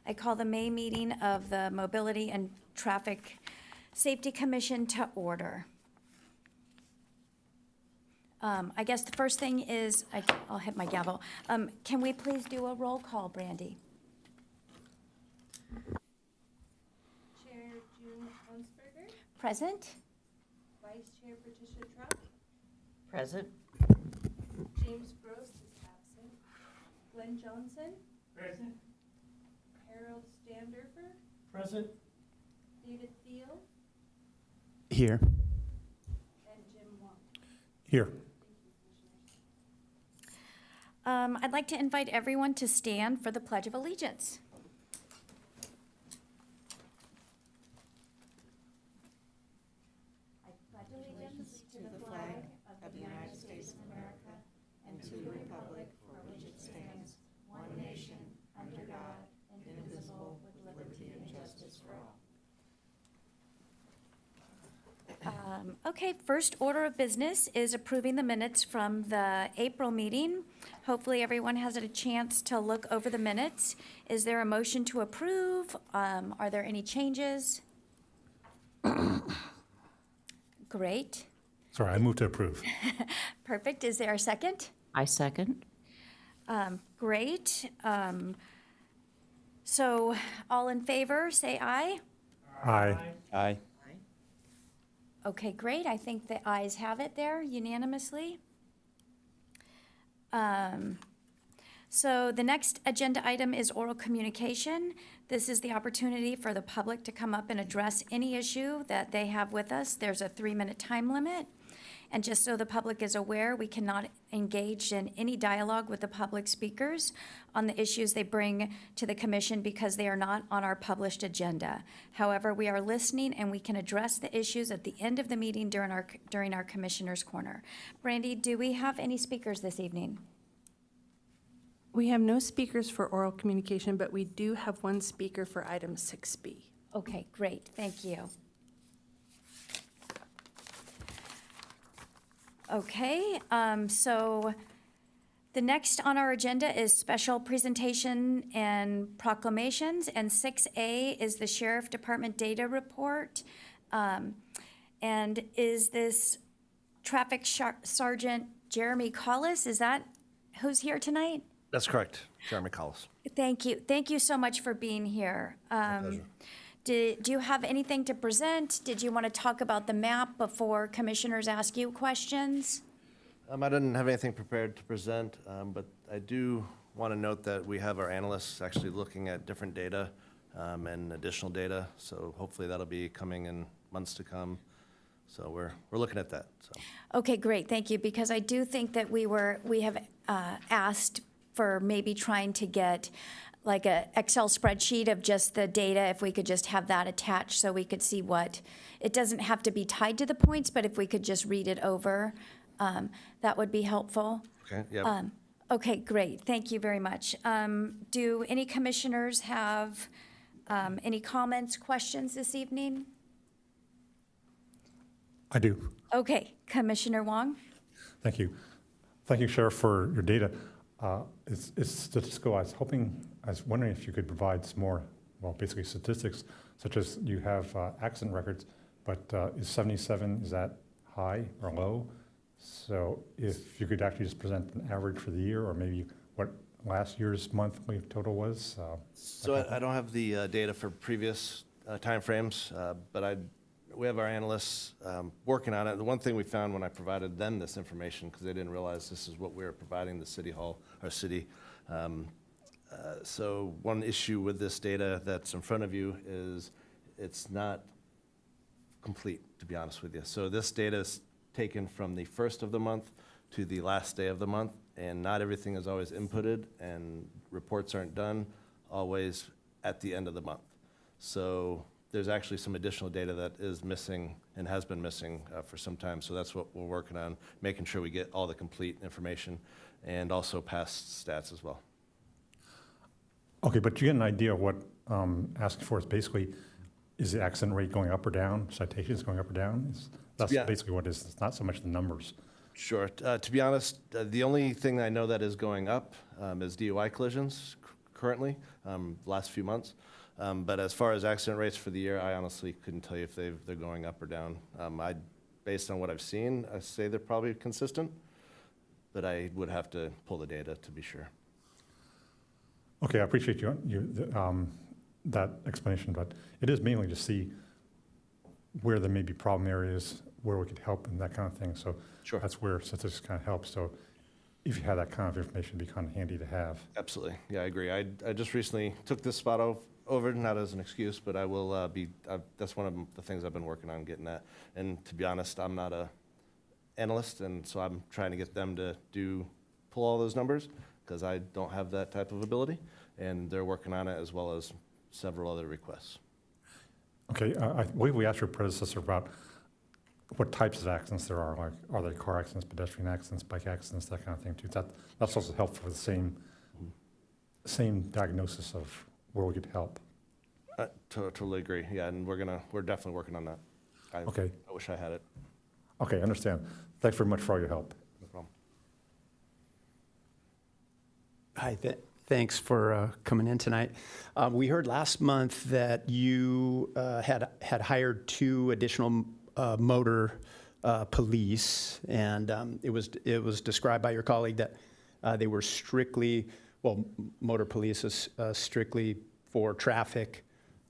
I call the May meeting of the Mobility and Traffic Safety Commission to order. I guess the first thing is, I'll hit my gavel. Can we please do a roll call, Brandy? Chair June Hunsberger, Present? Vice Chair Patricia Trump, Present. James Gross is absent, Glenn Johnson, Present. Harold Standerfer, Present. David Thiel, Here. and Jim Wong. Here. Thank you, Commissioners. I'd like to invite everyone to stand for the Pledge of Allegiance. I pledge allegiance to the flag of the United States of America and to the republic for which it stands, one nation, under God, indivisible, with liberty and justice for all. Okay, first order of business is approving the minutes from the April meeting. Hopefully, everyone has had a chance to look over the minutes. Is there a motion to approve? Are there any changes? Great. Sorry, I move to approve. Perfect. Is there a second? I second. Great. So, all in favor, say aye. Aye. Aye. Okay, great. I think the ayes have it there unanimously. So the next agenda item is oral communication. This is the opportunity for the public to come up and address any issue that they have with us. There's a 3-minute time limit. And just so the public is aware, we cannot engage in any dialogue with the public speakers on the issues they bring to the commission because they are not on our published agenda. However, we are listening and we can address the issues at the end of the meeting during our Commissioner's Corner. Brandy, do we have any speakers this evening? We have no speakers for oral communication, but we do have one speaker for item 6B. Okay, great, thank you. Okay, so the next on our agenda is special presentation and proclamations, and 6A is the Sheriff Department Data Report. And is this Traffic Sergeant Jeremy Collis? Is that who's here tonight? That's correct, Jeremy Collis. Thank you. Thank you so much for being here. pleasure. Do you have anything to present? Did you want to talk about the map before commissioners ask you questions? I didn't have anything prepared to present, but I do want to note that we have our analysts actually looking at different data and additional data, so hopefully that'll be coming in months to come. So we're looking at that. So. Okay, great, thank you, because I do think that we have asked for maybe trying to get like a Excel spreadsheet of just the data, if we could just have that attached so we could see what, it doesn't have to be tied to the points, but if we could just read it over, that would be helpful. Okay, yeah. Okay, great, thank you very much. Do any commissioners have any comments, questions this evening? I do. Okay, Commissioner Wong? Thank you. Thank you, Sheriff, for your data. It's statistical. I was wondering if you could provide some more, well, basically statistics, such as you have accident records, but is 77, is that high or low? So if you could actually just present an average for the year, or maybe what last year's monthly total was? So I don't have the data for previous timeframes, but we have our analysts working on it. The one thing we found when I provided them this information, because they didn't realize this is what we were providing the city hall, our city. So one issue with this data that's in front of you is it's not complete, to be honest with you. So this data is taken from the first of the month to the last day of the month, and not everything is always inputted, and reports aren't done always at the end of the month. So there's actually some additional data that is missing and has been missing for some time. So that's what we're working on, making sure we get all the complete information and also past stats as well. Okay, but you get an idea of what asking for is basically, is the accident rate going up or down? Citations going up or down? That's basically what it is. It's not so much the numbers. Sure. To be honest, the only thing I know that is going up is DUI collisions. currently, last few months. But as far as accident rates for the year, I honestly couldn't tell you if they're going up or down. Based on what I've seen, I say they're probably consistent, but I would have to pull the data to be sure. Okay, I appreciate that explanation, but it is mainly to see where there may be problem areas, where we could help and that kind of thing. So Sure. that's where statistics kind of help. So if you have that kind of information, it'd be kind of handy to have. Absolutely. Yeah, I agree. I just recently took this spot over, not as an excuse, but I will that's one of the things I've been working on getting at. And to be honest, I'm not a analyst, and so I'm trying to get them to pull all those numbers because I don't have that type of ability, and they're working on it as well as several other requests. Okay, I believe we asked your predecessor about what types of accidents there are. Like, are they car accidents, pedestrian accidents, bike accidents, that kind of thing too? That's also helpful for the same diagnosis of where we could help. Totally agree. Yeah, and we're definitely working on that. Okay. I wish I had it. Okay, I understand. Thanks very much for all your help. No problem. Hi, thanks for coming in tonight. We heard last month that you had hired 2 additional motor police, and it was described by your colleague that they were strictly, well, motor police is strictly for traffic,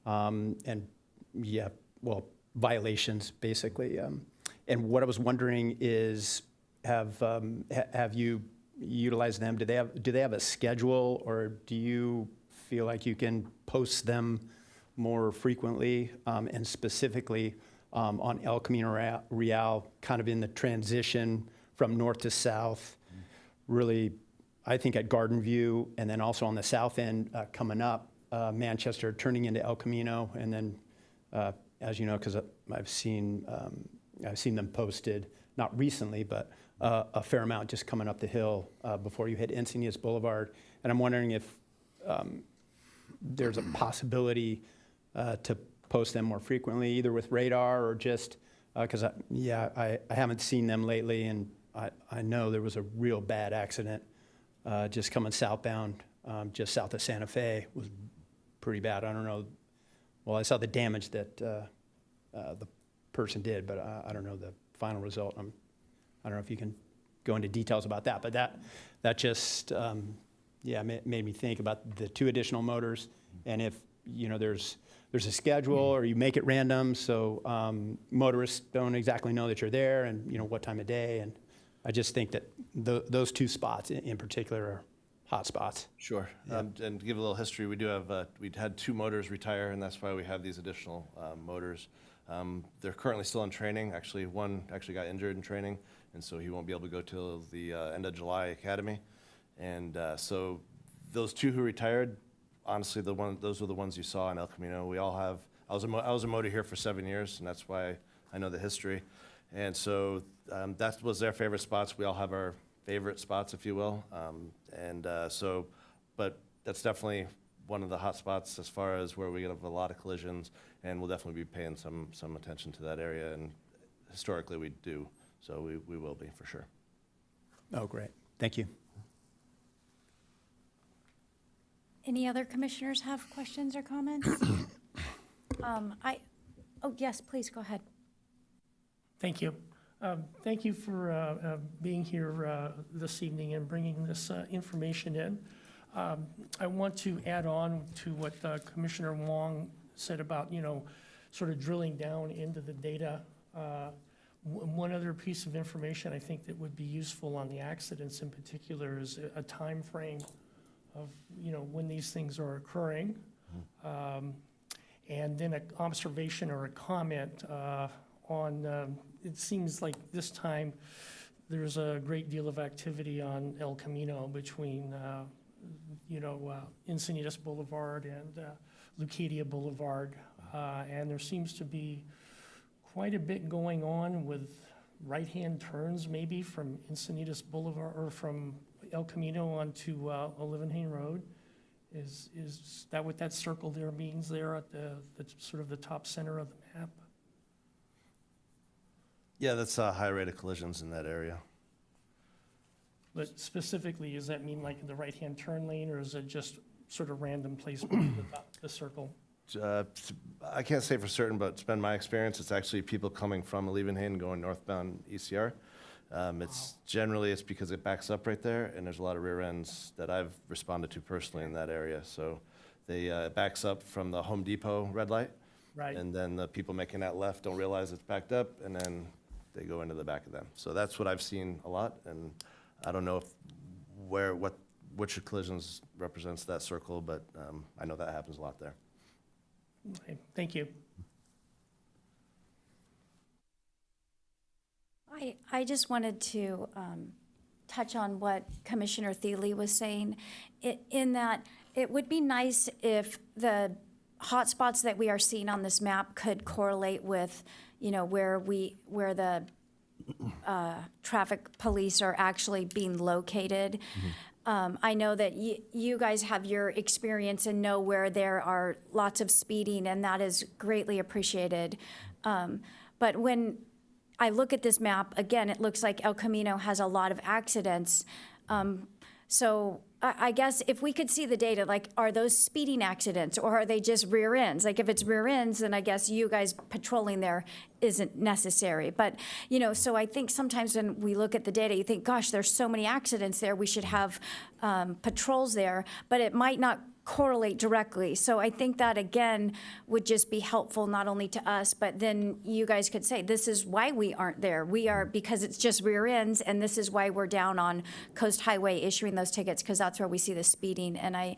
and yeah, well, violations basically. And what I was wondering is, have you utilized them? Do they have a schedule, or do you feel like you can post them more frequently, and specifically on El Camino Real, kind of in the transition from north to south, really, I think at Garden View, and then also on the south end coming up, Manchester, turning into El Camino, and then, as you know, because I've seen them posted, not recently, but a fair amount just coming up the hill before you hit Encinitas Boulevard. And I'm wondering if there's a possibility to post them more frequently, either with radar or just, because I haven't seen them lately, and I know there was a real bad accident just coming southbound, just south of Santa Fe. It was pretty bad. I don't know. Well, I saw the damage that the person did, but I don't know the final result. I don't know if you can go into details about that, but that just made me think about the 2 additional motors, and if there's a schedule or you make it random, so motorists don't exactly know that you're there, and what time of day. And I just think that those 2 spots in particular are hot spots. Sure. Yeah. And to give a little history, we had 2 motors retire, and that's why we have these additional motors. They're currently still in training. Actually, one got injured in training, and so he won't be able to go till the end of July academy. And so those 2 who retired, honestly, those were the ones you saw in El Camino. We all have. I was a motor here for 7 years, and that's why I know the history. And so that was their favorite spots. We all have our favorite spots, if you will. But that's definitely one of the hot spots as far as where we have a lot of collisions, and we'll definitely be paying some attention to that area. And historically, we do, so we will be for sure. Oh, great. Thank you. Any other commissioners have questions or comments? Yes, please, go ahead. Thank you. Thank you for being here this evening and bringing this information in. I want to add on to what Commissioner Wong said about, sort of drilling down into the data. One other piece of information I think that would be useful on the accidents in particular is a time frame of, when these things are occurring. And then an observation or a comment on, it seems like this time there's a great deal of activity on El Camino between, Encinitas Boulevard and Lucadia Boulevard. And there seems to be quite a bit going on with right-hand turns maybe from Encinitas Boulevard or from El Camino onto Olivenhain Road. Is that what that circle there means there at the sort of the top center of the map? Yeah, that's a high rate of collisions in that area. But specifically, does that mean like in the right-hand turn lane, or is it just sort of random placement of the circle? I can't say for certain, but it's been my experience. It's actually people coming from Leeuwenhoek going northbound ECR. It's because it backs up right there, and there's a lot of rear ends that I've responded to personally in that area. So it backs up from the Home Depot red light, Right. and then the people making that left don't realize it's backed up, and then they go into the back of them. So that's what I've seen a lot, and I don't know which of collisions represents that circle, but I know that happens a lot there. Okay, thank you. I just wanted to touch on what Commissioner Thiele was saying, in that it would be nice if the hotspots that we are seeing on this map could correlate with, where the traffic police are actually being located. I know that you guys have your experience and know where there are lots of speeding, and that is greatly appreciated. But when I look at this map, again, it looks like El Camino has a lot of accidents. So I guess if we could see the data, like, are those speeding accidents or are they just rear ends? Like, if it's rear ends, then I guess you guys patrolling there isn't necessary. But, so I think sometimes when we look at the data, you think, gosh, there's so many accidents there, we should have patrols there, but it might not correlate directly. So I think that, again, would just be helpful not only to us, but then you guys could say, this is why we aren't there. We are, because it's just rear ends, and this is why we're down on Coast Highway issuing those tickets, because that's where we see the speeding. And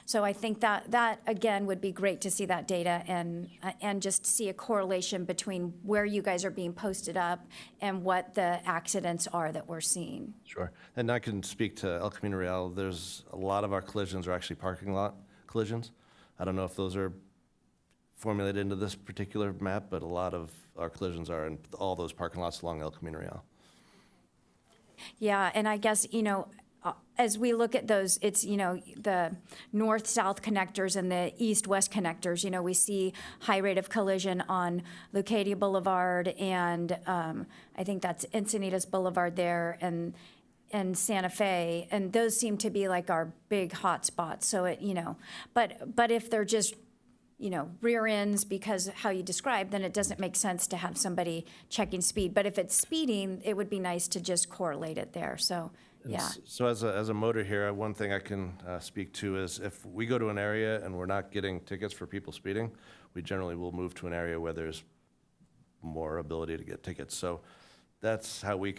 so I think that again would be great to see that data and just see a correlation between where you guys are being posted up and what the accidents are that we're seeing. Sure. And I can speak to El Camino Real. There's a lot of our collisions are actually parking lot collisions. I don't know if those are formulated into this particular map, but a lot of our collisions are in all those parking lots along El Camino Real. Yeah, and I guess, as we look at those, it's, the north-south connectors and the east-west connectors, we see high rate of collision on Leucadia Boulevard and I think that's Encinitas Boulevard there and Santa Fe, and those seem to be like our big hot spots. So but if they're just, rear ends because how you described, then it doesn't make sense to have somebody checking speed. But if it's speeding, it would be nice to just correlate it there. So, yeah. So as a motor here, one thing I can speak to is if we go to an area and we're not getting tickets for people speeding, we generally will move to an area where there's more ability to get tickets. So that's how we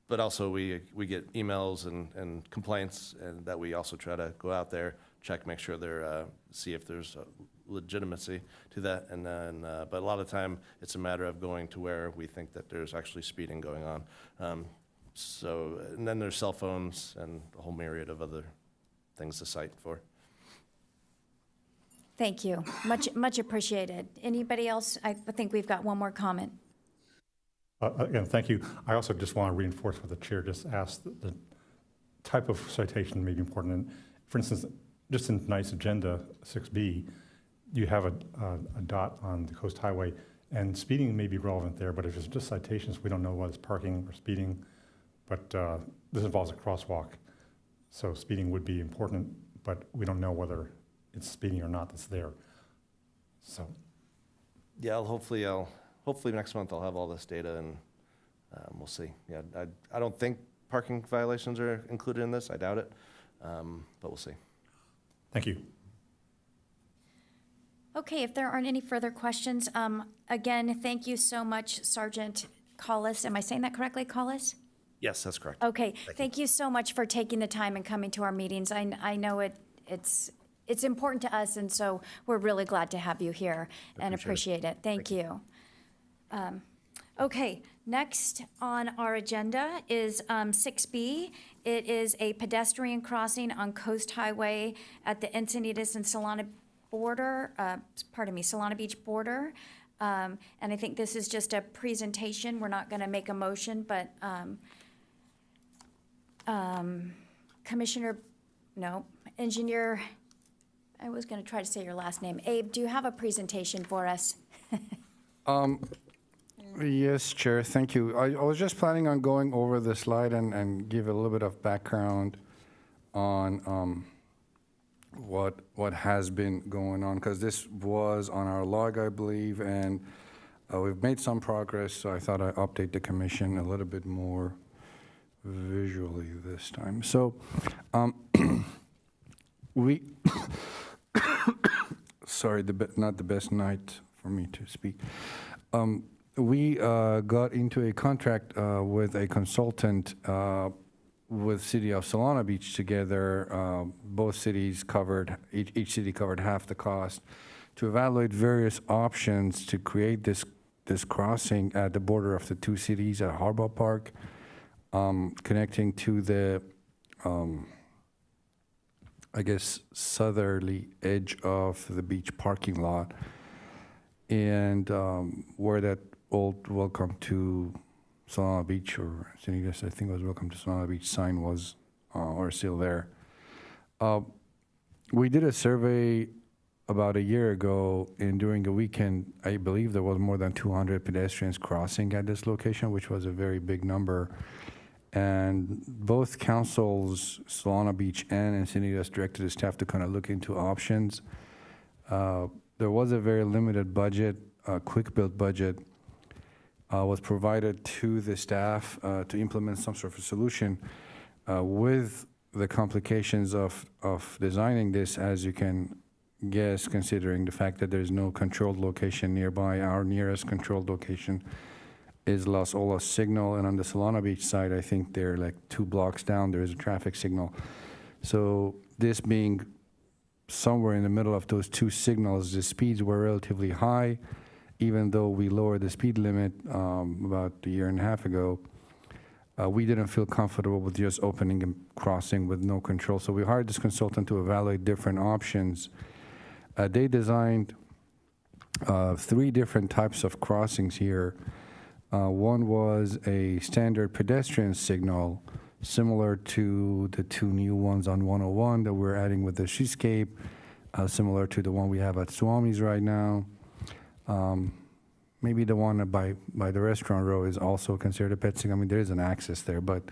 but also we get emails and complaints, and that we also try to go out there, check, make sure they're, see if there's legitimacy to that. And then, but a lot of the time it's a matter of going to where we think that there's actually speeding going on. And then there's cell phones and a whole myriad of other things to cite for. Thank you. Much appreciated. Anybody else? I think we've got one more comment. Again, thank you. I also just want to reinforce what the chair just asked. The type of citation may be important. And for instance, just in tonight's agenda, 6B, you have a dot on the Coast Highway, and speeding may be relevant there, but if it's just citations, we don't know whether it's parking or speeding. But this involves a crosswalk, so speeding would be important, but we don't know whether it's speeding or not that's there. So. Yeah, hopefully next month I'll have all this data, and we'll see. Yeah, I don't think parking violations are included in this. I doubt it, but we'll see. Thank you. Okay, if there aren't any further questions, again, thank you so much, Sergeant Collis. Am I saying that correctly, Collis? Yes, that's correct. Okay, thank you so much for taking the time and coming to our meetings. I know it's important to us, and so we're really glad to have you here and appreciate it. Thank you. Okay, next on our agenda is 6B. It is a pedestrian crossing on Coast Highway at the Encinitas and Solana Beach border. And I think this is just a presentation. We're not going to make a motion, but Engineer, I was going to try to say your last name. Abe, do you have a presentation for us? Yes, Chair, thank you. I was just planning on going over the slide and give a little bit of background on what has been going on, because this was on our log, I believe, and we've made some progress, so I thought I'd update the commission a little bit more visually this time. So we, sorry, not the best night for me to speak. We got into a contract with a consultant with City of Solana Beach together. Both cities covered, each city covered half the cost to evaluate various options to create this crossing at the border of the two cities at Harbor Park, connecting to the, I guess, southerly edge of the beach parking lot, and where that old "Welcome to Solana Beach" or Encinitas, I think it was "Welcome to Solana Beach" sign was, or still there. We did a survey about a year ago, and during the weekend, I believe there was more than 200 pedestrians crossing at this location, which was a very big number. And both councils, Solana Beach and Encinitas, directed the staff to kind of look into options. There was a very limited budget, quick build budget, was provided to the staff to implement some sort of a solution. With the complications of designing this, as you can guess, considering the fact that there's no controlled location nearby. Our nearest controlled location is Las Olas signal, and on the Solana Beach side, I think they're like 2 blocks down, there is a traffic signal. So this being somewhere in the middle of those 2 signals, the speeds were relatively high, even though we lowered the speed limit about a year and a half ago. We didn't feel comfortable with just opening and crossing with no control, so we hired this consultant to evaluate different options. They designed 3 different types of crossings here. One was a standard pedestrian signal, similar to the 2 new ones on 101 that we're adding with the Seascape, similar to the one we have at Swami's right now. Maybe the one by the restaurant row is also considered a pet signal. I mean, there is an access there, but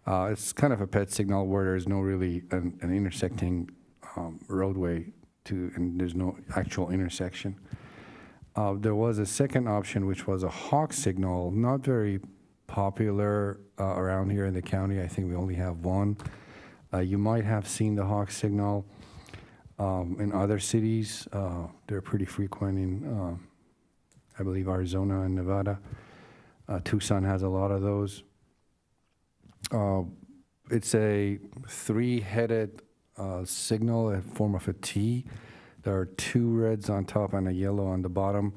it's kind of a pet signal where there's no really an intersecting roadway and there's no actual intersection. There was a second option, which was a hawk signal, not very popular around here in the county. I think we only have one. You might have seen the hawk signal in other cities. They're pretty frequent in, I believe, Arizona and Nevada. Tucson has a lot of those. It's a 3-headed signal, a form of a T. There are 2 reds on top and a yellow on the bottom.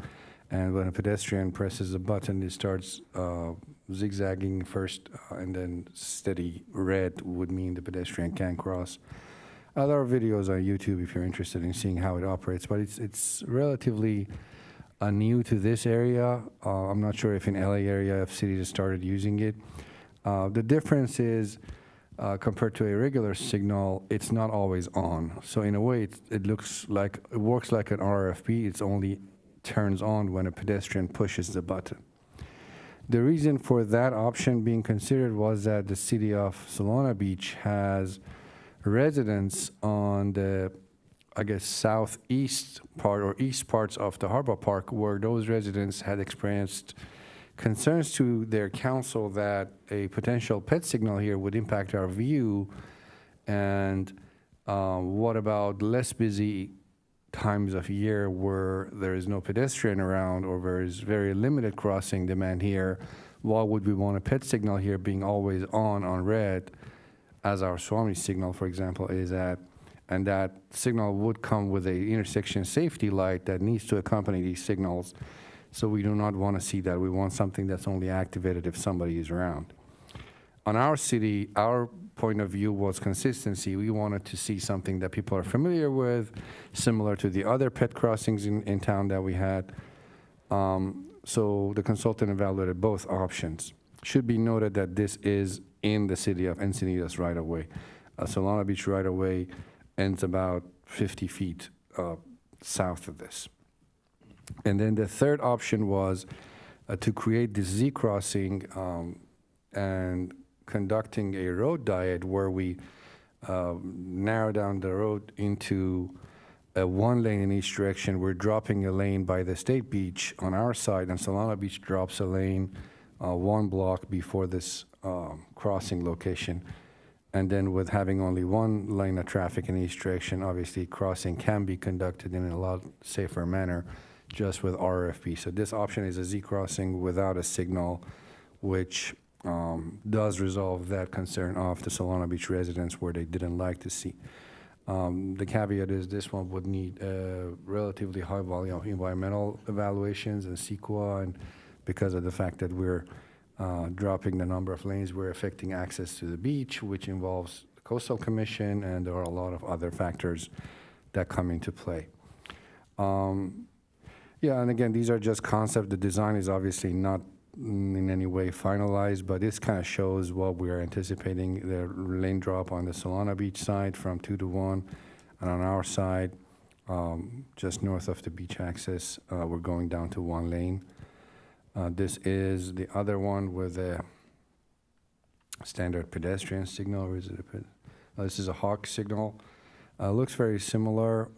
And when a pedestrian presses a button, it starts zigzagging first, and then steady red would mean the pedestrian can cross. There are videos on YouTube if you're interested in seeing how it operates, but it's relatively new to this area. I'm not sure if in LA area, if cities have started using it. The difference is, compared to a regular signal, it's not always on. So in a way, it works like an RFP. It's only turns on when a pedestrian pushes the button. The reason for that option being considered was that the city of Solana Beach has residents on the, I guess, southeast part or east parts of the Harbor Park, where those residents had experienced concerns to their council that a potential pet signal here would impact our view, and what about less busy times of year where there is no pedestrian around or there is very limited crossing demand here? Why would we want a pet signal here being always on red, as our Swami signal, for example, is at? And that signal would come with a intersection safety light that needs to accompany these signals. So we do not want to see that. We want something that's only activated if somebody is around. On our city, our point of view was consistency. We wanted to see something that people are familiar with, similar to the other pet crossings in town that we had. So the consultant evaluated both options. Should be noted that this is in the city of Encinitas right away. Solana Beach right away ends about 50 feet south of this. And then the third option was to create this Z crossing and conducting a road diet where we narrow down the road into a one lane in each direction. We're dropping a lane by the State Beach on our side, and Solana Beach drops a lane one block before this crossing location. And then with having only one lane of traffic in each direction, obviously crossing can be conducted in a lot safer manner just with RFP. So this option is a Z crossing without a signal, which does resolve that concern of the Solana Beach residents where they didn't like to see. The caveat is this one would need a relatively high volume of environmental evaluations and CEQA, and because of the fact that we're dropping the number of lanes, we're affecting access to the beach, which involves the Coastal Commission, and there are a lot of other factors that come into play. Yeah, and again, these are just concepts. The design is obviously not in any way finalized, but this kind of shows what we are anticipating. The lane drop on the Solana Beach side from 2 to 1, and on our side, just north of the beach access, we're going down to 1 lane. This is the other one with a standard pedestrian signal. Or is it this is a hawk signal. Looks very similar,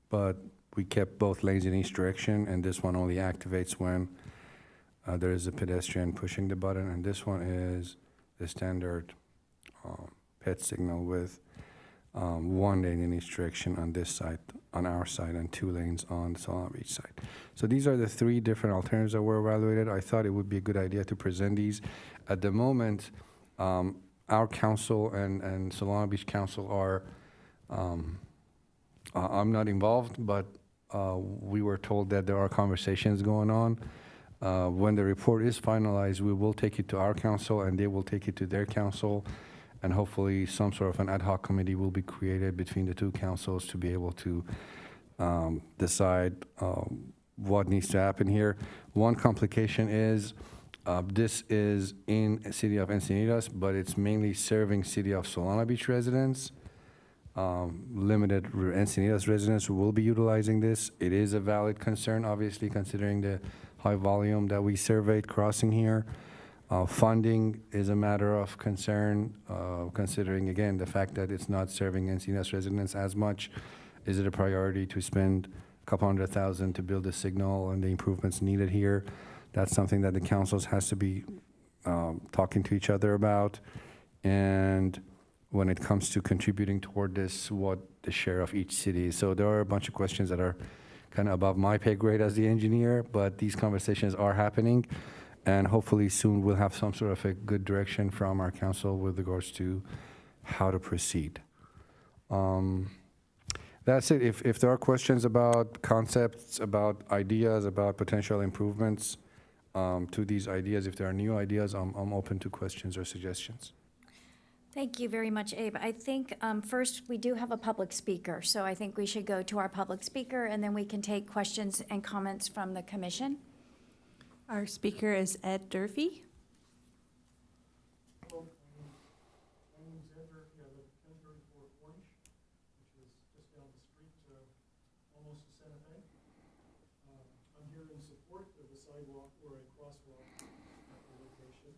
but we kept both lanes in each direction, and this one only activates when there is a pedestrian pushing the button, and this one is the standard pet signal with 1 lane in each direction on this side, on our side, and 2 lanes on the Solana Beach side. So these are the 3 different alternatives that were evaluated. I thought it would be a good idea to present these. At the moment, our council and Solana Beach Council are, I'm not involved, but we were told that there are conversations going on. When the report is finalized, we will take it to our council, and they will take it to their council, and hopefully some sort of an ad hoc committee will be created between the 2 councils to be able to decide what needs to happen here. One complication is this is in the city of Encinitas, but it's mainly serving city of Solana Beach residents. Limited Encinitas residents who will be utilizing this. It is a valid concern, obviously, considering the high volume that we surveyed crossing here. Funding is a matter of concern, considering, again, the fact that it's not serving Encinitas residents as much. Is it a priority to spend a couple $100,000 to build a signal and the improvements needed here? That's something that the councils has to be talking to each other about. And when it comes to contributing toward this, what the share of each city is. So there are a bunch of questions that are kind of above my pay grade as the engineer, but these conversations are happening, and hopefully soon we'll have some sort of a good direction from our council with regards to how to proceed. That's it. If there are questions about concepts, about ideas, about potential improvements to these ideas, if there are new ideas, I'm open to questions or suggestions. Thank you very much, Abe. I think first, we do have a public speaker, so I think we should go to our public speaker, and then we can take questions and comments from the commission. Our speaker is Ed Durfee. My name's Ed Murphy. I live at 1034 Cornish, which is just down the street, almost to Santa Fe. I'm here in support of a sidewalk or a crosswalk at the location.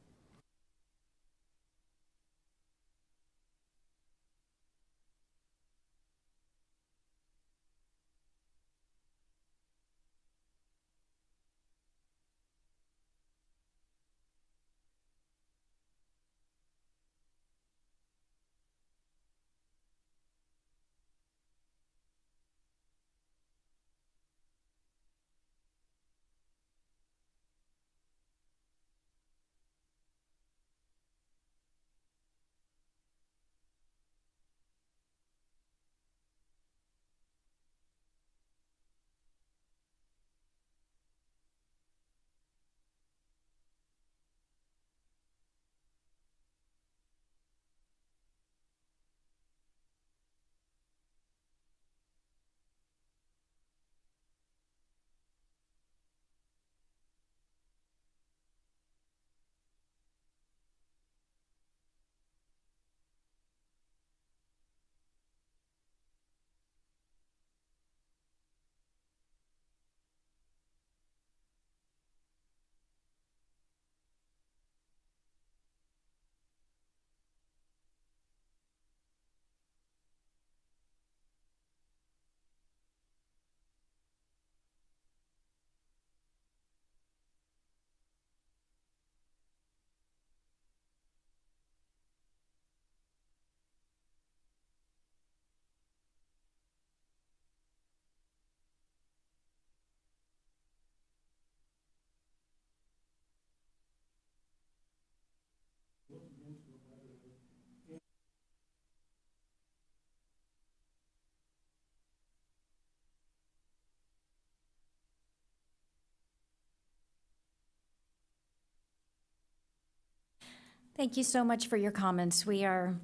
Thank you so much for your comments. We are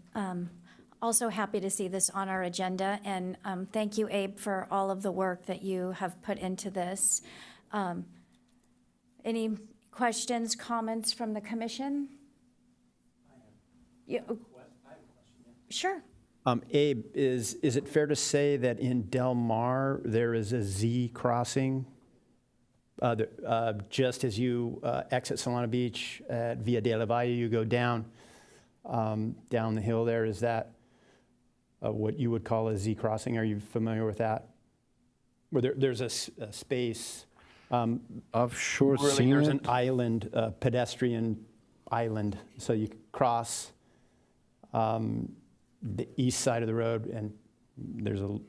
also happy to see this on our agenda, and thank you, Abe, for all of the work that you have put into this. Any questions, comments from the commission? Sure. Abe, is it fair to say that in Del Mar, there is a Z crossing? Just as you exit Solana Beach at Via de la Valle, you go down the hill there. Is that what you would call a Z crossing? Are you familiar with that? Where there's a space. I've sure Really, seen there's it. an island, pedestrian island, so you cross the east side of the road, and there's a.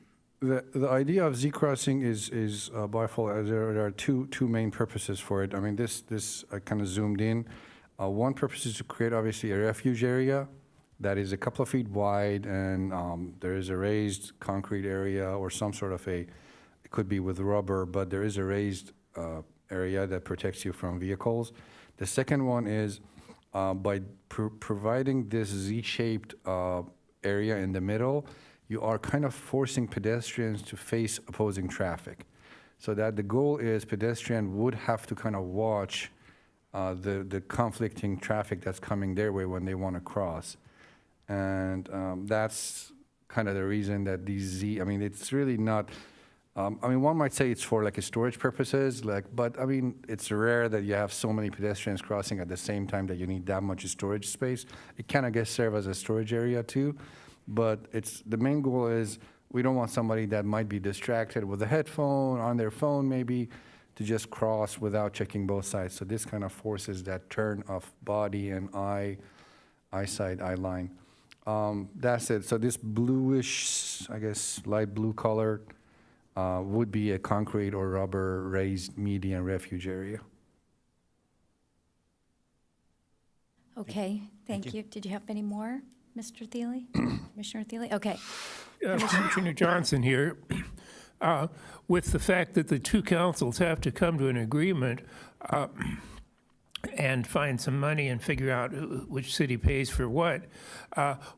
The idea of Z crossing is by default, there are two main purposes for it. I mean, this I kind of zoomed in. One purpose is to create obviously a refuge area that is a couple of feet wide, and there is a raised concrete area or some sort of it could be with rubber, but there is a raised area that protects you from vehicles. The second one is by providing this Z-shaped area in the middle, you are kind of forcing pedestrians to face opposing traffic. So that the goal is pedestrian would have to kind of watch the conflicting traffic that's coming their way when they want to cross. And that's kind of the reason that I mean, it's really not, I mean, one might say it's for like storage purposes, but I mean, it's rare that you have so many pedestrians crossing at the same time that you need that much storage space. It can, I guess, serve as a storage area too. But the main goal is we don't want somebody that might be distracted with a headphone, on their phone maybe, to just cross without checking both sides. So this kind of forces that turn of body and eyesight, eye line. That's it. So this bluish, I guess, light blue color would be a concrete or rubber raised median refuge area. Okay, thank you. Did you have any more, Mr. Thiele? Commissioner Thiele? Okay. Commissioner Johnson here. With the fact that the two councils have to come to an agreement and find some money and figure out which city pays for what,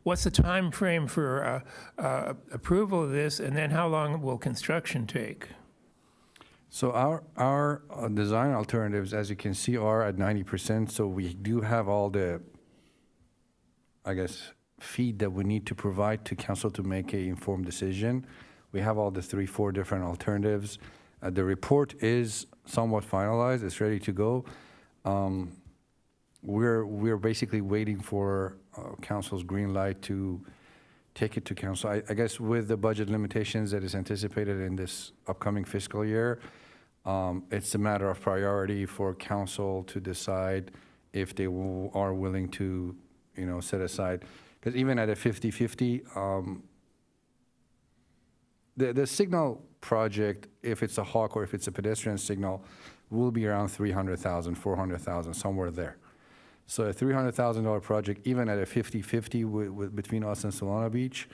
what's the time frame for approval of this, and then how long will construction take? So our design alternatives, as you can see, are at 90%. So we do have all the, I guess, feed that we need to provide to council to make an informed decision. We have all the 3-4 different alternatives. The report is somewhat finalized. It's ready to go. We're basically waiting for council's green light to take it to council. I guess with the budget limitations that is anticipated in this upcoming fiscal year, it's a matter of priority for council to decide if they are willing to, set aside. Because even at a 50-50, the signal project, if it's a hawk or if it's a pedestrian signal, will be around $300,000, $400,000, somewhere there. So a $300,000 project, even at a 50-50 between us and Solana Beach,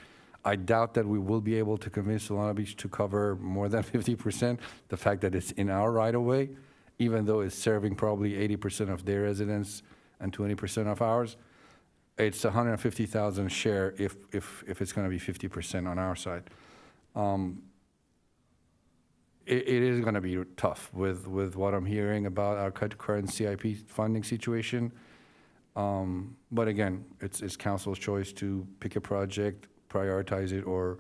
I doubt that we will be able to convince Solana Beach to cover more than 50%. The fact that it's in our right-of-way, even though it's serving probably 80% of their residents and 20% of ours, it's 150,000 share if it's going to be 50% on our side. It is going to be tough with what I'm hearing about our current CIP funding situation. But again, it's council's choice to pick a project, prioritize it, or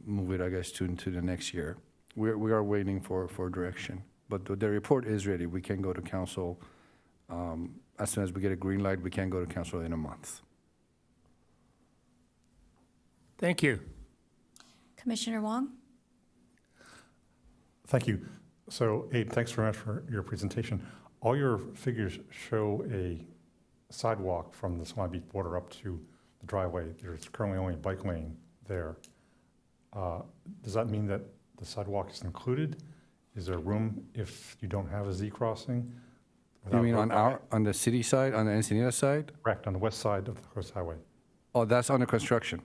move it, I guess, into the next year. We are waiting for direction. But the report is ready. We can go to council. As soon as we get a green light, we can go to council in a month. Thank you. Commissioner Wong? Thank you. So Abe, thanks very much for your presentation. All your figures show a sidewalk from the Solana Beach border up to the driveway. There's currently only a bike lane there. Does that mean that the sidewalk is included? Is there room if you don't have a Z crossing? You mean on the city side, on the Encinitas side? Correct, on the west side of the Coast Highway. Oh, that's under construction.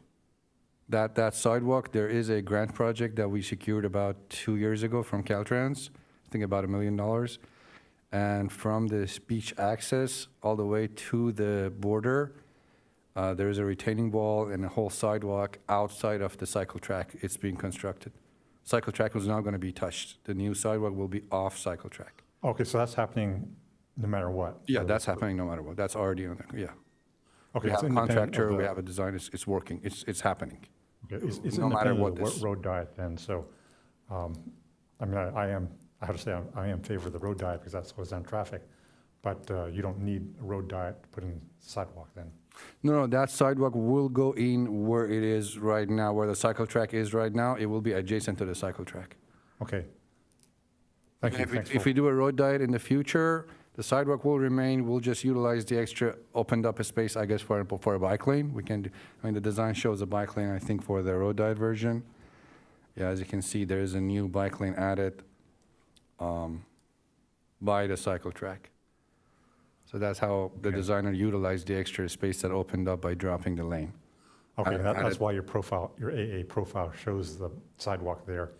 That sidewalk, there is a grant project that we secured about 2 years ago from Caltrans, I think about $1 million. And from this beach access all the way to the border, there is a retaining wall and a whole sidewalk outside of the cycle track. It's being constructed. Cycle track was not going to be touched. The new sidewalk will be off cycle track. Okay, so that's happening no matter what? Yeah, So- that's happening no matter what. That's already on there, yeah. Okay, We have it's a independent of contractor, we the- have a design, it's working, it's happening. Okay, it's no matter independent what of the this- road diet then, so, I mean, I have to say, I am in favor of the road diet because that slows down traffic, but you don't need a road diet to put in sidewalk then. No, that sidewalk will go in where it is right now, where the cycle track is right now. It will be adjacent to the cycle track. Okay. Thank you. If we, Thanks if for- we do a road diet in the future, the sidewalk will remain. We'll just utilize the extra opened up space, I guess, for a bike lane. We can, I mean, the design shows a bike lane, I think, for the road diet version. Yeah, as you can see, there is a new bike lane added by the cycle track. So that's how the Okay. designer utilized the extra space that opened up by dropping the lane. Okay, added- that's added- why your profile, your AA profile shows the sidewalk there,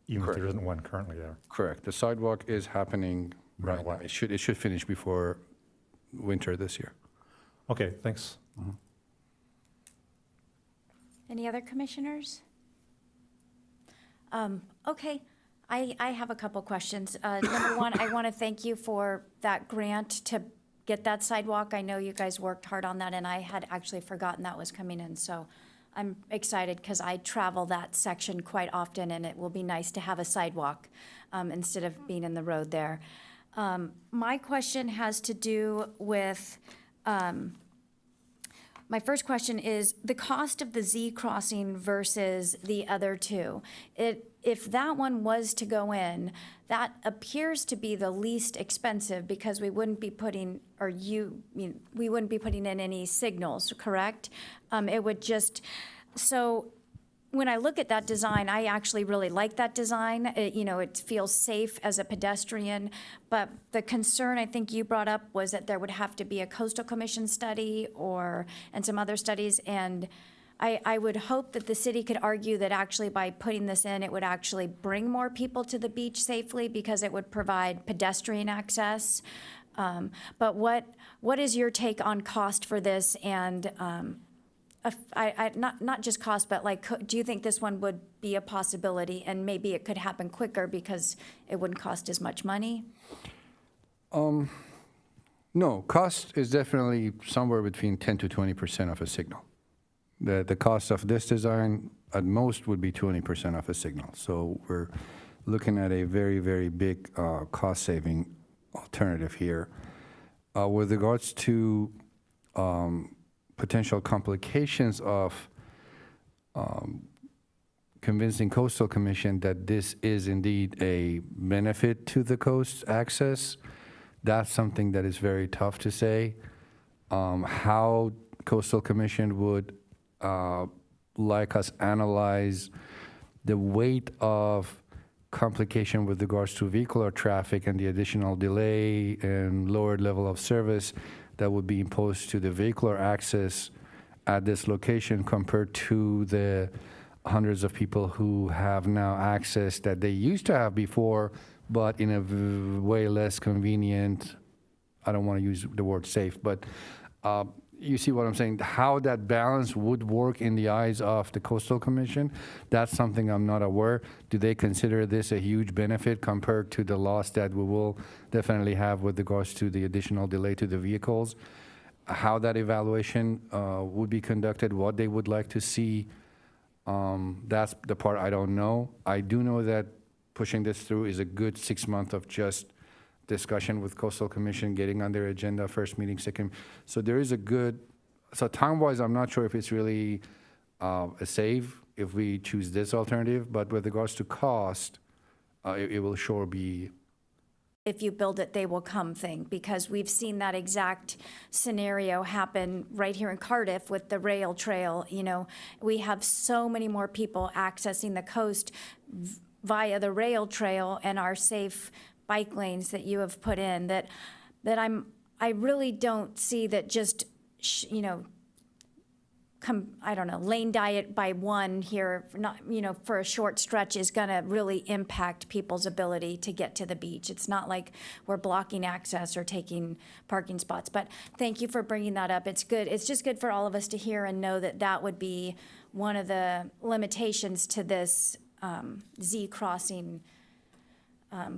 even if Correct. there isn't one currently there. Correct. The sidewalk is happening Right right now. away. It should finish before winter this year. Okay, thanks. Any other commissioners? Okay, I have a couple questions. Number one, I want to thank you for that grant to get that sidewalk. I know you guys worked hard on that, and I had actually forgotten that was coming in, so I'm excited because I travel that section quite often, and it will be nice to have a sidewalk instead of being in the road there. My question has to do with, my first question is the cost of the Z crossing versus the other two. If that one was to go in, that appears to be the least expensive because we wouldn't be putting, we wouldn't be putting in any signals, correct? It would just, so when I look at that design, I actually really like that design. It feels safe as a pedestrian. But the concern I think you brought up was that there would have to be a coastal commission study and some other studies. And I would hope that the city could argue that actually by putting this in, it would actually bring more people to the beach safely because it would provide pedestrian access. But what is your take on cost for this? And not just cost, but do you think this one would be a possibility and maybe it could happen quicker because it wouldn't cost as much money? No, cost is definitely somewhere between 10 to 20% of a signal. The cost of this design at most would be 20% of a signal. So we're looking at a very, very big cost-saving alternative here. With regards to potential complications of convincing Coastal Commission that this is indeed a benefit to the coast access, that's something that is very tough to say. How Coastal Commission would like us analyze the weight of complication with regards to vehicular traffic and the additional delay and lowered level of service that would be imposed to the vehicular access at this location compared to the hundreds of people who have now access that they used to have before, but in a way less convenient. I don't want to use the word safe, but you see what I'm saying? How that balance would work in the eyes of the Coastal Commission, that's something I'm not aware. Do they consider this a huge benefit compared to the loss that we will definitely have with regards to the additional delay to the vehicles? How that evaluation would be conducted, what they would like to see, that's the part I don't know. I do know that pushing this through is a good 6 months of just discussion with Coastal Commission, getting on their agenda, first meeting, second. So there is a good, so time-wise, I'm not sure if it's really a save if we choose this alternative, but with regards to cost, it will sure be. If you build it, they will come thing, because we've seen that exact scenario happen right here in Cardiff with the rail trail. We have so many more people accessing the coast via the rail trail and our safe bike lanes that you have put in that I really don't see that just, I don't know, lane diet by one here, not, for a short stretch is gonna really impact people's ability to get to the beach. It's not like we're blocking access or taking parking spots, but thank you for bringing that up. It's good, it's just good for all of us to hear and know that that would be one of the limitations to this Z crossing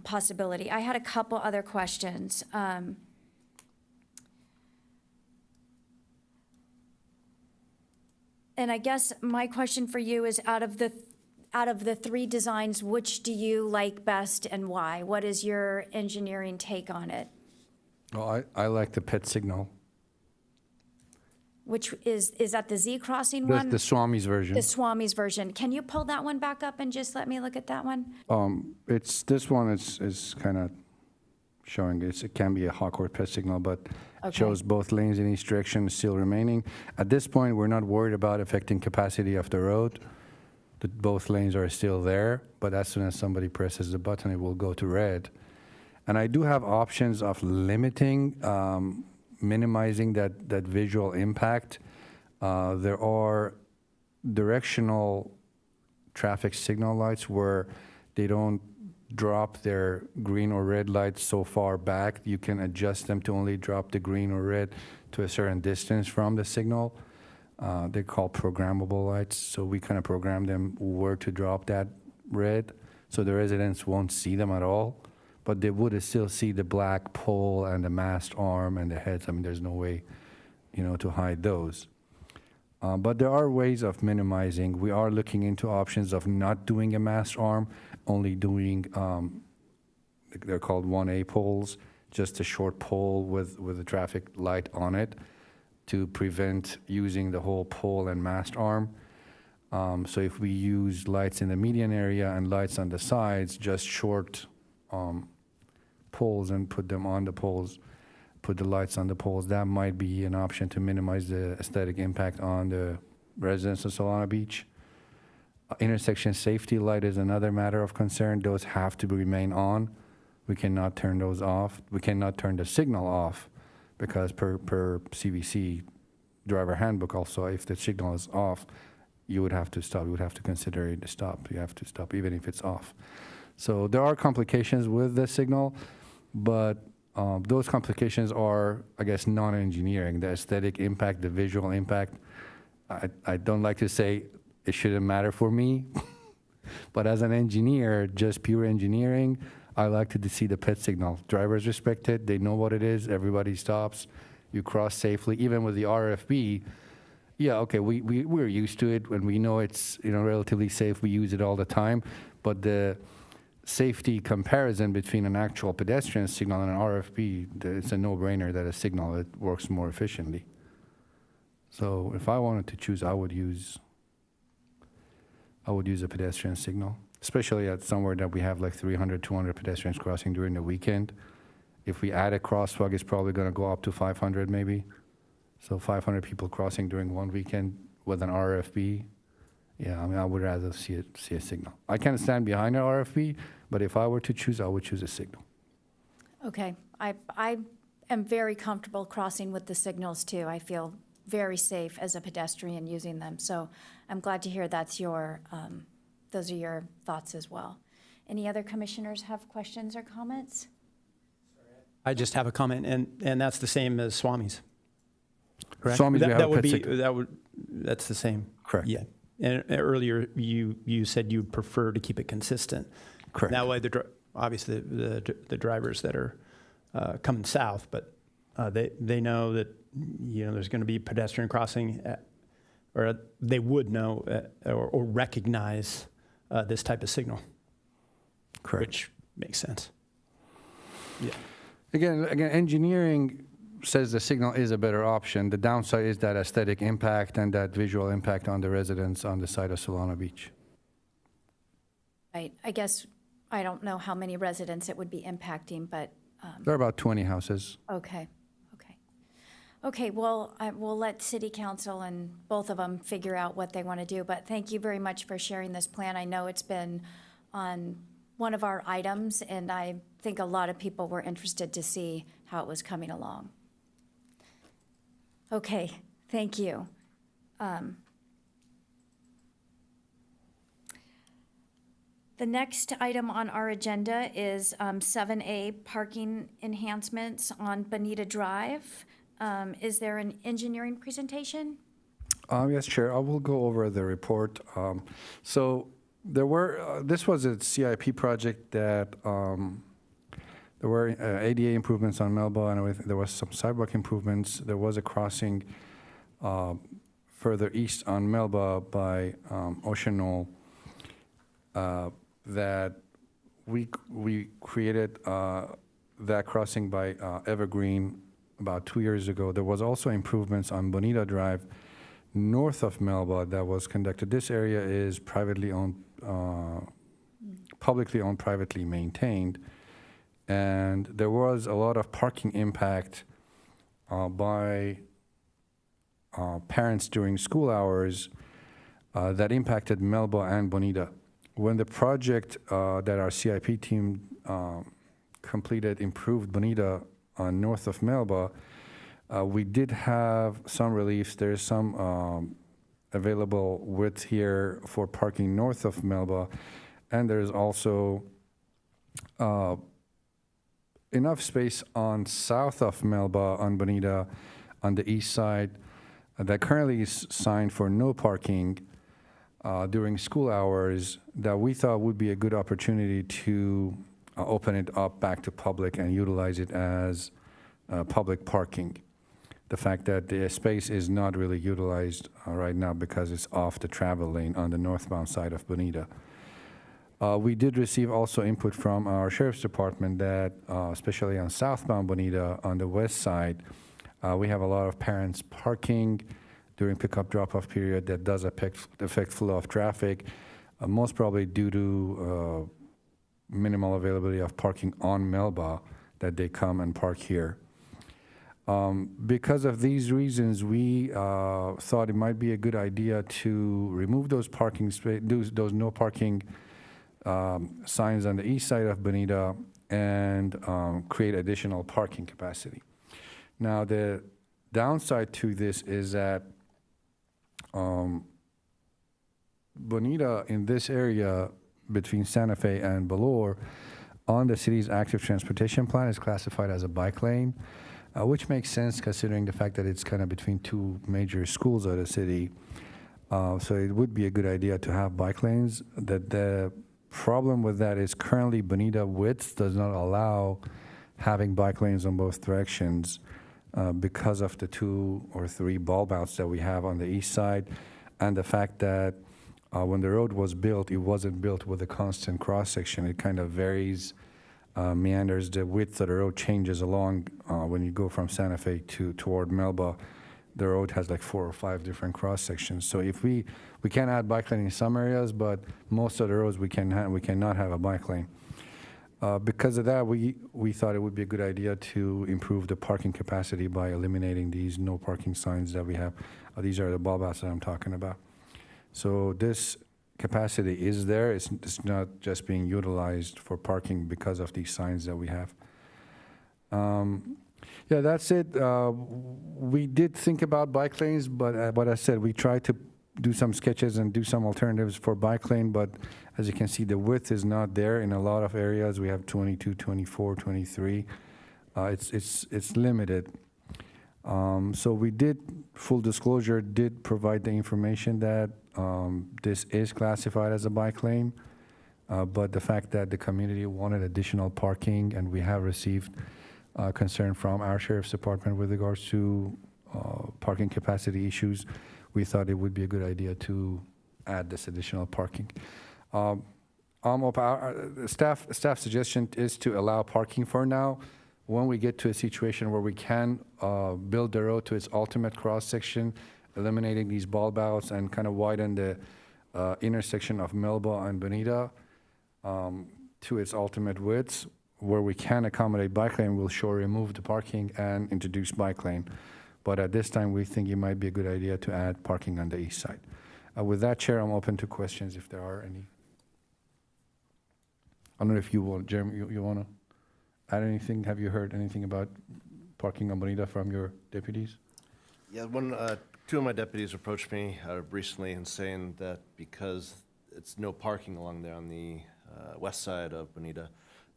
possibility. I had a couple other questions. And I guess my question for you is, out of the three designs, which do you like best and why? What is your engineering take on it? Well, I like the pet signal. Which is that the Z crossing The, one? the Swami's version. The Swami's version. Can you pull that one back up and just let me look at that one? This one is kind of showing it can be a Hawkwood pet signal, but Okay. shows both lanes in each direction still remaining. At this point, we're not worried about affecting capacity of the road. Both lanes are still there, but as soon as somebody presses the button, it will go to red. And I do have options of limiting, minimizing that visual impact. There are directional traffic signal lights where they don't drop their green or red lights so far back. You can adjust them to only drop the green or red to a certain distance from the signal. They're called programmable lights. So we kind of program them where to drop that red, so the residents won't see them at all, but they would still see the black pole and the mast arm and the heads. I mean, there's no way, to hide those. But there are ways of minimizing. We are looking into options of not doing a mast arm, only doing, they're called 1A poles, just a short pole with a traffic light on it to prevent using the whole pole and mast arm. So if we use lights in the median area and lights on the sides, just short poles and put them on the poles, put the lights on the poles, that might be an option to minimize the aesthetic impact on the residents of Solana Beach. Intersection safety light is another matter of concern. Those have to remain on. We cannot turn those off. We cannot turn the signal off because per CVC driver handbook also, if the signal is off, you would have to stop. You would have to consider it to stop. You have to stop even if it's off. So there are complications with the signal, but those complications are, I guess, non-engineering. The aesthetic impact, the visual impact, I don't like to say it shouldn't matter for me, but as an engineer, just pure engineering, I like to see the pet signal. Drivers respect it, they know what it is, everybody stops, you cross safely. Even with the RFB, yeah, okay, we're used to it, when we know it's relatively safe, we use it all the time, but the safety comparison between an actual pedestrian signal and an RFB, it's a no-brainer that a signal, it works more efficiently. So if I wanted to choose, I would use a pedestrian signal, especially at somewhere that we have like 300, 200 pedestrians crossing during the weekend. If we add a crosswalk, it's probably going to go up to 500 maybe. So 500 people crossing during one weekend with an RFB. Yeah, I mean, I would rather see a signal. I can stand behind an RFB, but if I were to choose, I would choose a signal. Okay, I am very comfortable crossing with the signals too. I feel very safe as a pedestrian using them. So I'm glad to hear those are your thoughts as well. Any other commissioners have questions or comments? I just have a comment, and that's the same as Swami's. Correct? Swami's, we have a would pet be, signal. that's the same. Correct. Yeah. And earlier, you said you prefer to keep it consistent. Correct. That way, obviously, the drivers that are coming south, but they know that there's going to be pedestrian crossing, or they would know or recognize this type of signal. Correct. Which makes sense. Yeah. Again, engineering says the signal is a better option. The downside is that aesthetic impact and that visual impact on the residents on the side of Solana Beach. Right, I guess, I don't know how many residents it would be impacting, but, There are about 20 houses. okay. Okay, well, we'll let city council and both of them figure out what they want to do, but thank you very much for sharing this plan. I know it's been on one of our items, and I think a lot of people were interested to see how it was coming along. Okay, thank you. The next item on our agenda is 7A, parking enhancements on Bonita Drive. Is there an engineering presentation? Yes, Chair, I will go over the report. So there were, this was a CIP project that there were ADA improvements on Melba, and there was some sidewalk improvements. There was a crossing further east on Melba by Ocean Knoll that we created that crossing by Evergreen about 2 years ago. There was also improvements on Bonita Drive north of Melba that was conducted. This area is privately owned, publicly owned, privately maintained, and there was a lot of parking impact by parents during school hours that impacted Melba and Bonita. When the project that our CIP team completed improved Bonita north of Melba, we did have some reliefs. There's some available width here for parking north of Melba, and there's also enough space on south of Melba on Bonita on the east side that currently is signed for no parking during school hours that we thought would be a good opportunity to open it up back to public and utilize it as public parking. The fact that the space is not really utilized right now because it's off the travel lane on the northbound side of Bonita. We did receive also input from our Sheriff's Department that, especially on southbound Bonita on the west side, we have a lot of parents parking during pickup drop-off period that does affect flow of traffic, most probably due to minimal availability of parking on Melba, that they come and park here. Because of these reasons, we thought it might be a good idea to remove those parking those no parking signs on the east side of Bonita and create additional parking capacity. Now, the downside to this is that Bonita in this area between Santa Fe and Ballor on the city's active transportation plan is classified as a bike lane, which makes sense considering the fact that it's kind of between two major schools of the city. So it would be a good idea to have bike lanes. The problem with that is currently Bonita width does not allow having bike lanes on both directions because of the 2 or 3 bulb outs that we have on the east side, and the fact that when the road was built, it wasn't built with a constant cross-section. It kind of varies, meanders. The width of the road changes along when you go from Santa Fe toward Melba. The road has like 4 or 5 different cross-sections. So if we can add bike lane in some areas, but most of the roads we cannot have a bike lane. Because of that, we thought it would be a good idea to improve the parking capacity by eliminating these no parking signs that we have. These are the bulb outs that I'm talking about. So this capacity is there. It's not just being utilized for parking because of these signs that we have. Yeah, that's it. We did think about bike lanes, but what I said, we tried to do some sketches and do some alternatives for bike lane, but as you can see, the width is not there in a lot of areas. We have 22, 24, 23. It's limited. So we did, full disclosure, did provide the information that this is classified as a bike lane, but the fact that the community wanted additional parking, and we have received concern from our Sheriff's Department with regards to parking capacity issues, we thought it would be a good idea to add this additional parking. Our staff suggestion is to allow parking for now. When we get to a situation where we can build the road to its ultimate cross-section, eliminating these bulb outs and kind of widen the intersection of Melba and Bonita to its ultimate widths, where we can accommodate bike lane, we'll sure remove the parking and introduce bike lane. But at this time, we think it might be a good idea to add parking on the east side. With that, Chair, I'm open to questions if there are any. I don't know if you want, Jeremy, you want to add anything? Have you heard anything about parking on Bonita from your deputies? Yeah, two of my deputies approached me recently and saying that because it's no parking along there on the west side of Bonita,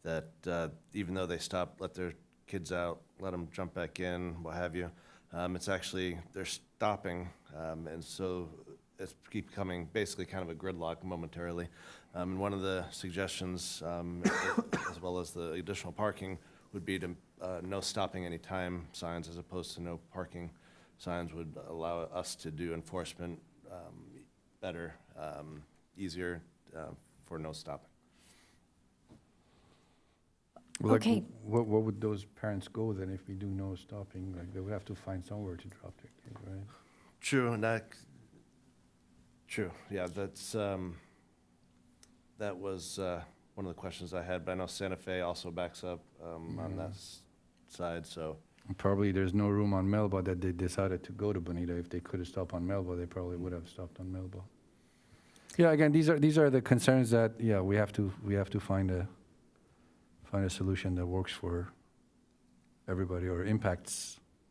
that even though they stop, let their kids out, let them jump back in, what have you, it's actually, they're stopping, and so it's becoming basically kind of a gridlock momentarily. And one of the suggestions, as well as the additional parking, would be to no stopping any time signs as opposed to no parking signs would allow us to do enforcement better, easier for no stopping. Like, Okay. What would those parents go then if we do no stopping? Like, they would have to find somewhere to drop their kid, right? True, and true, yeah, that was one of the questions I had, but I know Santa Fe also backs up on that side, so. Probably there's no room on Melba that they decided to go to Bonita. If they could have stopped on Melba, they probably would have stopped on Melba. Yeah, again, these are the concerns that, yeah, we have to find a solution that works for everybody or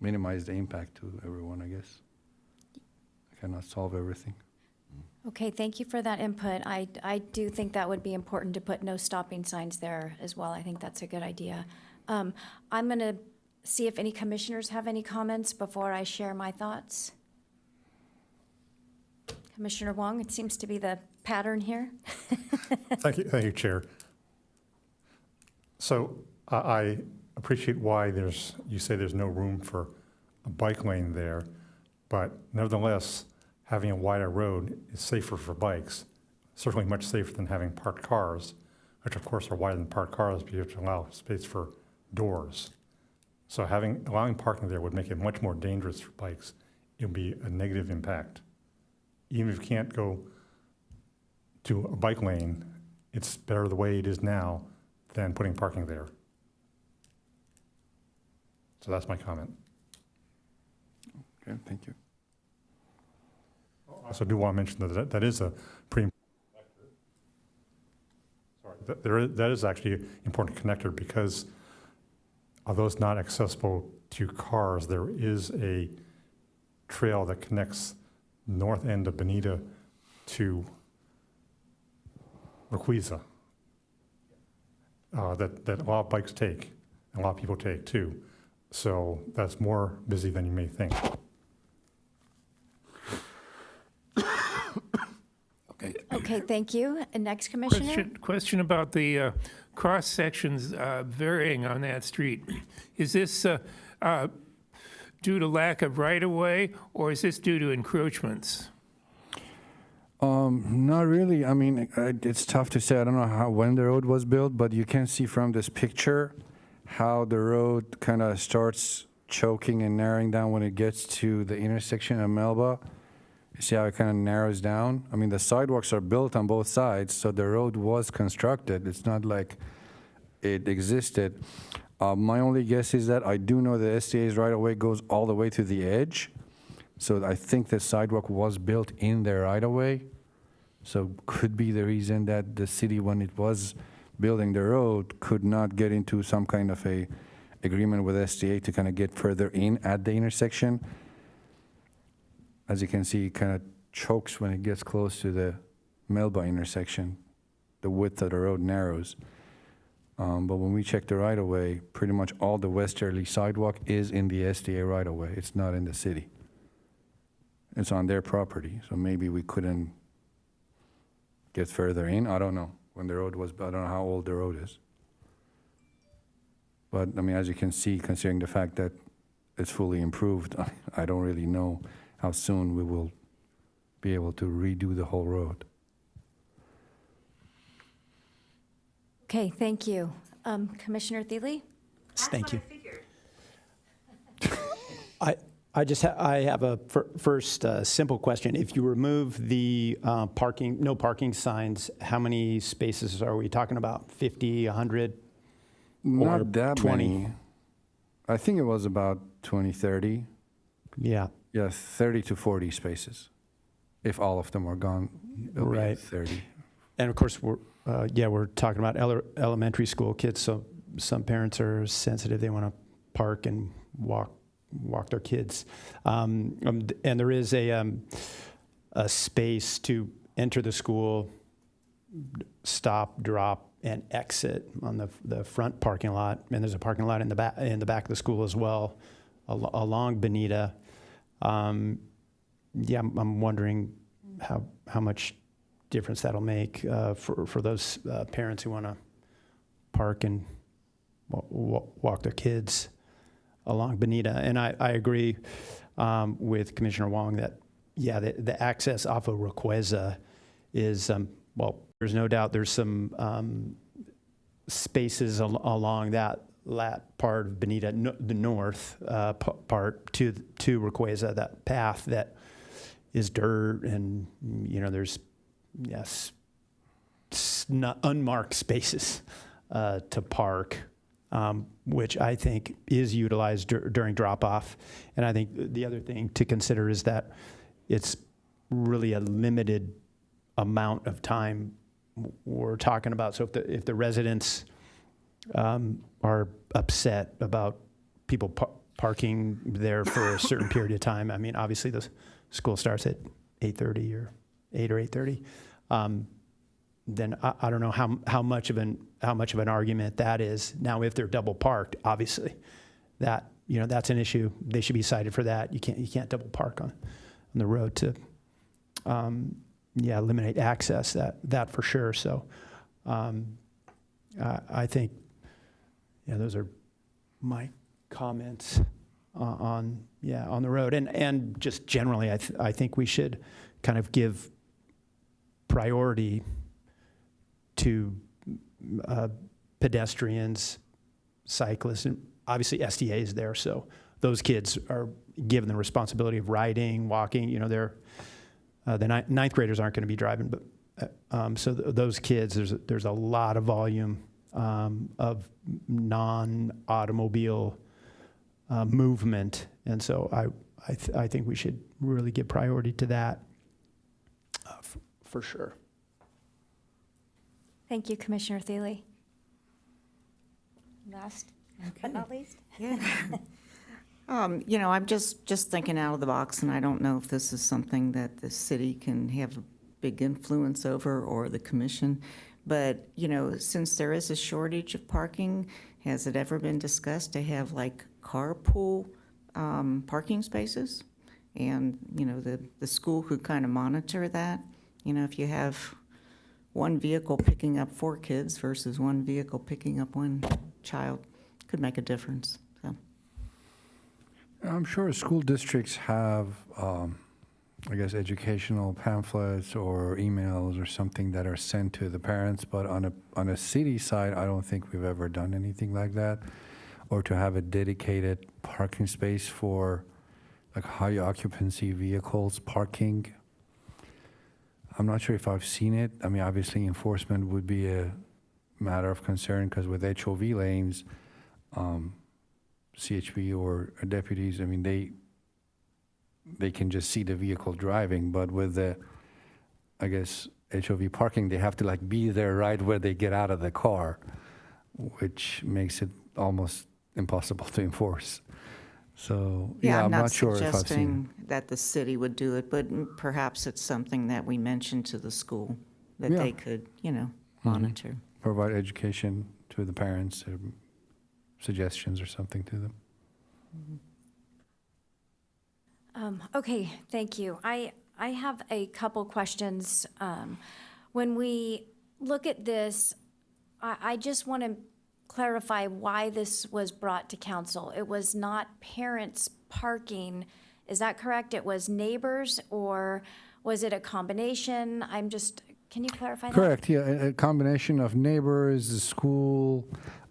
minimize the impact to everyone, I guess. I cannot solve everything. Okay, thank you for that input. I do think that would be important to put no stopping signs there as well. I think that's a good idea. I'm going to see if any commissioners have any comments before I share my thoughts. Commissioner Wong, it seems to be the pattern here. Thank you, Chair. So I appreciate why you say there's no room for a bike lane there, but nevertheless, having a wider road is safer for bikes, certainly much safer than having parked cars, which of course are wider than parked cars, but you have to allow space for doors. So allowing parking there would make it much more dangerous for bikes. It would be a negative impact. Even if you can't go to a bike lane, it's better the way it is now than putting parking there. So that's my comment. Okay, thank you. I also do want to mention that is a pretty that is actually an important connector because although it's not accessible to cars, there is a trail that connects north end of Bonita to Requisa that a lot of bikes take, and a lot of people take too. So that's more busy than you may think. Okay, thank you. And next, Commissioner? Question about the cross sections varying on that street. Is this due to lack of right-of-way, or is this due to encroachments? Not really. I mean, it's tough to say. I don't know when the road was built, but you can see from this picture how the road kind of starts choking and narrowing down when it gets to the intersection of Melba. You see how it kind of narrows down? I mean, the sidewalks are built on both sides, so the road was constructed. It's not like it existed. My only guess is that I do know the SDA's right-of-way goes all the way to the edge. So I think the sidewalk was built in their right-of-way. So could be the reason that the city, when it was building the road, could not get into some kind of a agreement with SDA to kind of get further in at the intersection. As you can see, it kind of chokes when it gets close to the Melba intersection. The width of the road narrows. But when we check the right-of-way, pretty much all the westerly sidewalk is in the SDA right-of-way. It's not in the city. It's on their property, so maybe we couldn't get further in. I don't know when the road was, I don't know how old the road is. But, I mean, as you can see, considering the fact that it's fully improved, I don't really know how soon we will be able to redo the whole road. Okay, thank you. Commissioner Thiele? Thank you. I have a first simple question. If you remove the no parking signs, how many spaces are we talking about? 50, 100? Not that 20? many. I think it was about 20, 30. Yeah. Yeah, 30 to 40 spaces. If all of them are gone, it'll Right. be 30. And of course, we're talking about elementary school kids, so some parents are sensitive. They want to park and walk walk their kids. And there is a space to enter the school, stop, drop, and exit on the front parking lot. And there's a parking lot in the back of the school as well, along Bonita. Yeah, I'm wondering how much difference that'll make for those parents who want to park and walk their kids along Bonita. And I agree with Commissioner Wong that, yeah, the access off of Requeza is, well, there's no doubt there's some spaces along that part of Bonita, the north part to Requeza, that path that is dirt, and there's not unmarked spaces to park, which I think is utilized during drop-off. And I think the other thing to consider is that it's really a limited amount of time we're talking about. So if the residents are upset about people parking there for a certain period of time, I mean, obviously the school starts at 8:30 or 8 or 8:30. Then I don't know how much of an argument that is. Now, if they're double parked, obviously, that's an issue. They should be cited for that. You can't double park on the road to eliminate access. That for sure. So I think those are my comments on the road, and just generally, I think we should kind of give priority to pedestrians, cyclists, and obviously STA is there, so those kids are given the responsibility of riding, walking. They're the ninth graders aren't going to be driving, but so those kids, there's a lot of volume of non-automobile movement, and so I think we should really give priority to that for sure. Thank you, Commissioner Thiele. Last but not least. Yeah. I'm just thinking out of the box, and I don't know if this is something that the city can have a big influence over, or the commission. But, since there is a shortage of parking, has it ever been discussed to have like carpool parking spaces? And, the school could kind of monitor that. If you have one vehicle picking up 4 kids versus one vehicle picking up 1 child, could make a difference. So. I'm sure school districts have, educational pamphlets or emails or something that are sent to the parents, but on a city side, I don't think we've ever done anything like that, or to have a dedicated parking space for like high occupancy vehicles parking. I'm not sure if I've seen it. I mean, obviously enforcement would be a matter of concern, because with HOV lanes, CHP or deputies, I mean, they can just see the vehicle driving, but with the, HOV parking, they have to like be there right where they get out of the car, which makes it almost impossible to enforce. So, I'm not sure if I've seen not suggesting that the city would do it, but perhaps it's something that we mentioned to the school that they could, monitor. Provide education to the parents, suggestions or something to them. Okay, thank you. I have a couple questions. When we look at this, I just want to clarify why this was brought to council. It was not parents parking, is that correct? It was neighbors, or was it a combination? Can you clarify that? Correct, yeah, a combination of neighbors, the school,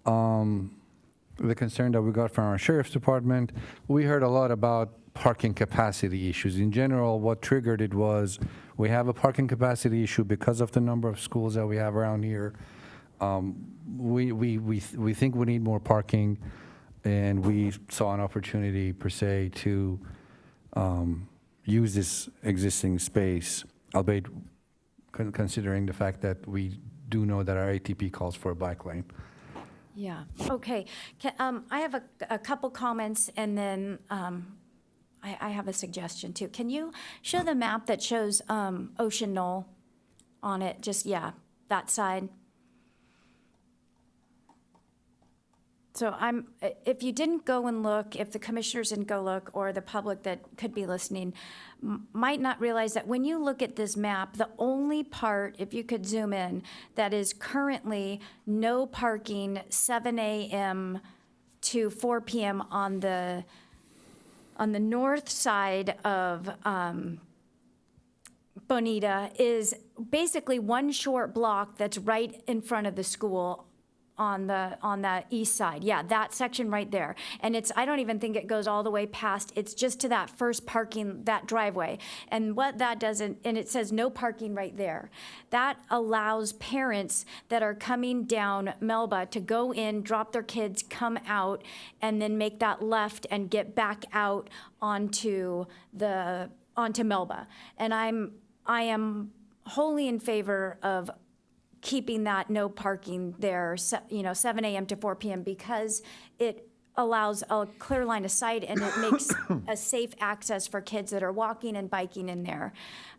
the concern that we got from our sheriff's department. We heard a lot about parking capacity issues. In general, what triggered it was we have a parking capacity issue because of the number of schools that we have around here. We think we need more parking, and we saw an opportunity per se to use this existing space, albeit considering the fact that we do know that our ATP calls for a bike lane. Yeah, okay. I have a couple comments, and then I have a suggestion too. Can you show the map that shows Ocean Knoll on it? Just, yeah, that side. So if you didn't go and look, if the commissioners didn't go look, or the public that could be listening, might not realize that when you look at this map, the only part, if you could zoom in, that is currently no parking 7 a.m. to 4 p.m. on the north side of Bonita is basically one short block that's right in front of the school on the east side. Yeah, that section right there. And I don't even think it goes all the way past, it's just to that first parking, that driveway. And what that does, and it says no parking right there. That allows parents that are coming down Melba to go in, drop their kids, come out, and then make that left and get back out onto Melba. And I am wholly in favor of keeping that no parking there, 7 a.m. to 4 p.m. because it allows a clear line of sight and it makes a safe access for kids that are walking and biking in there.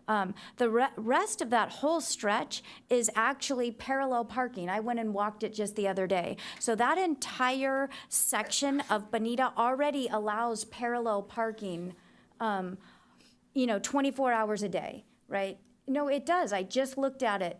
The rest of that whole stretch is actually parallel parking. I went and walked it just the other day. So that entire section of Bonita already allows parallel parking, 24 hours a day, right? No, it does. I just looked at it.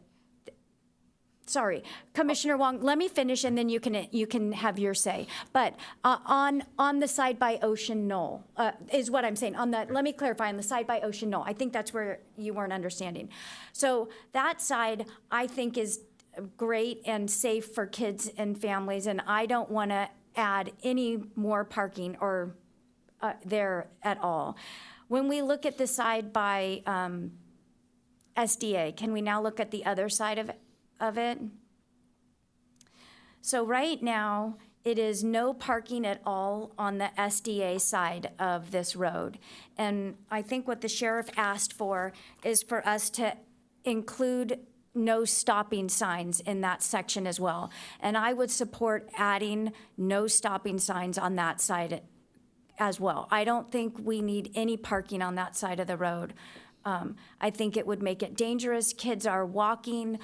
Sorry, Commissioner Wong, let me finish and then you can have your say. But on the side by Ocean Knoll is what I'm saying. Let me clarify, on the side by Ocean Knoll. I think that's where you weren't understanding. So that side I think is great and safe for kids and families, and I don't want to add any more parking or there at all. When we look at the side by SDA, can we now look at the other side of it? So right now, it is no parking at all on the SDA side of this road. And I think what the sheriff asked for is for us to include no stopping signs in that section as well. And I would support adding no stopping signs on that side as well. I don't think we need any parking on that side of the road. I think it would make it dangerous. Kids are walking,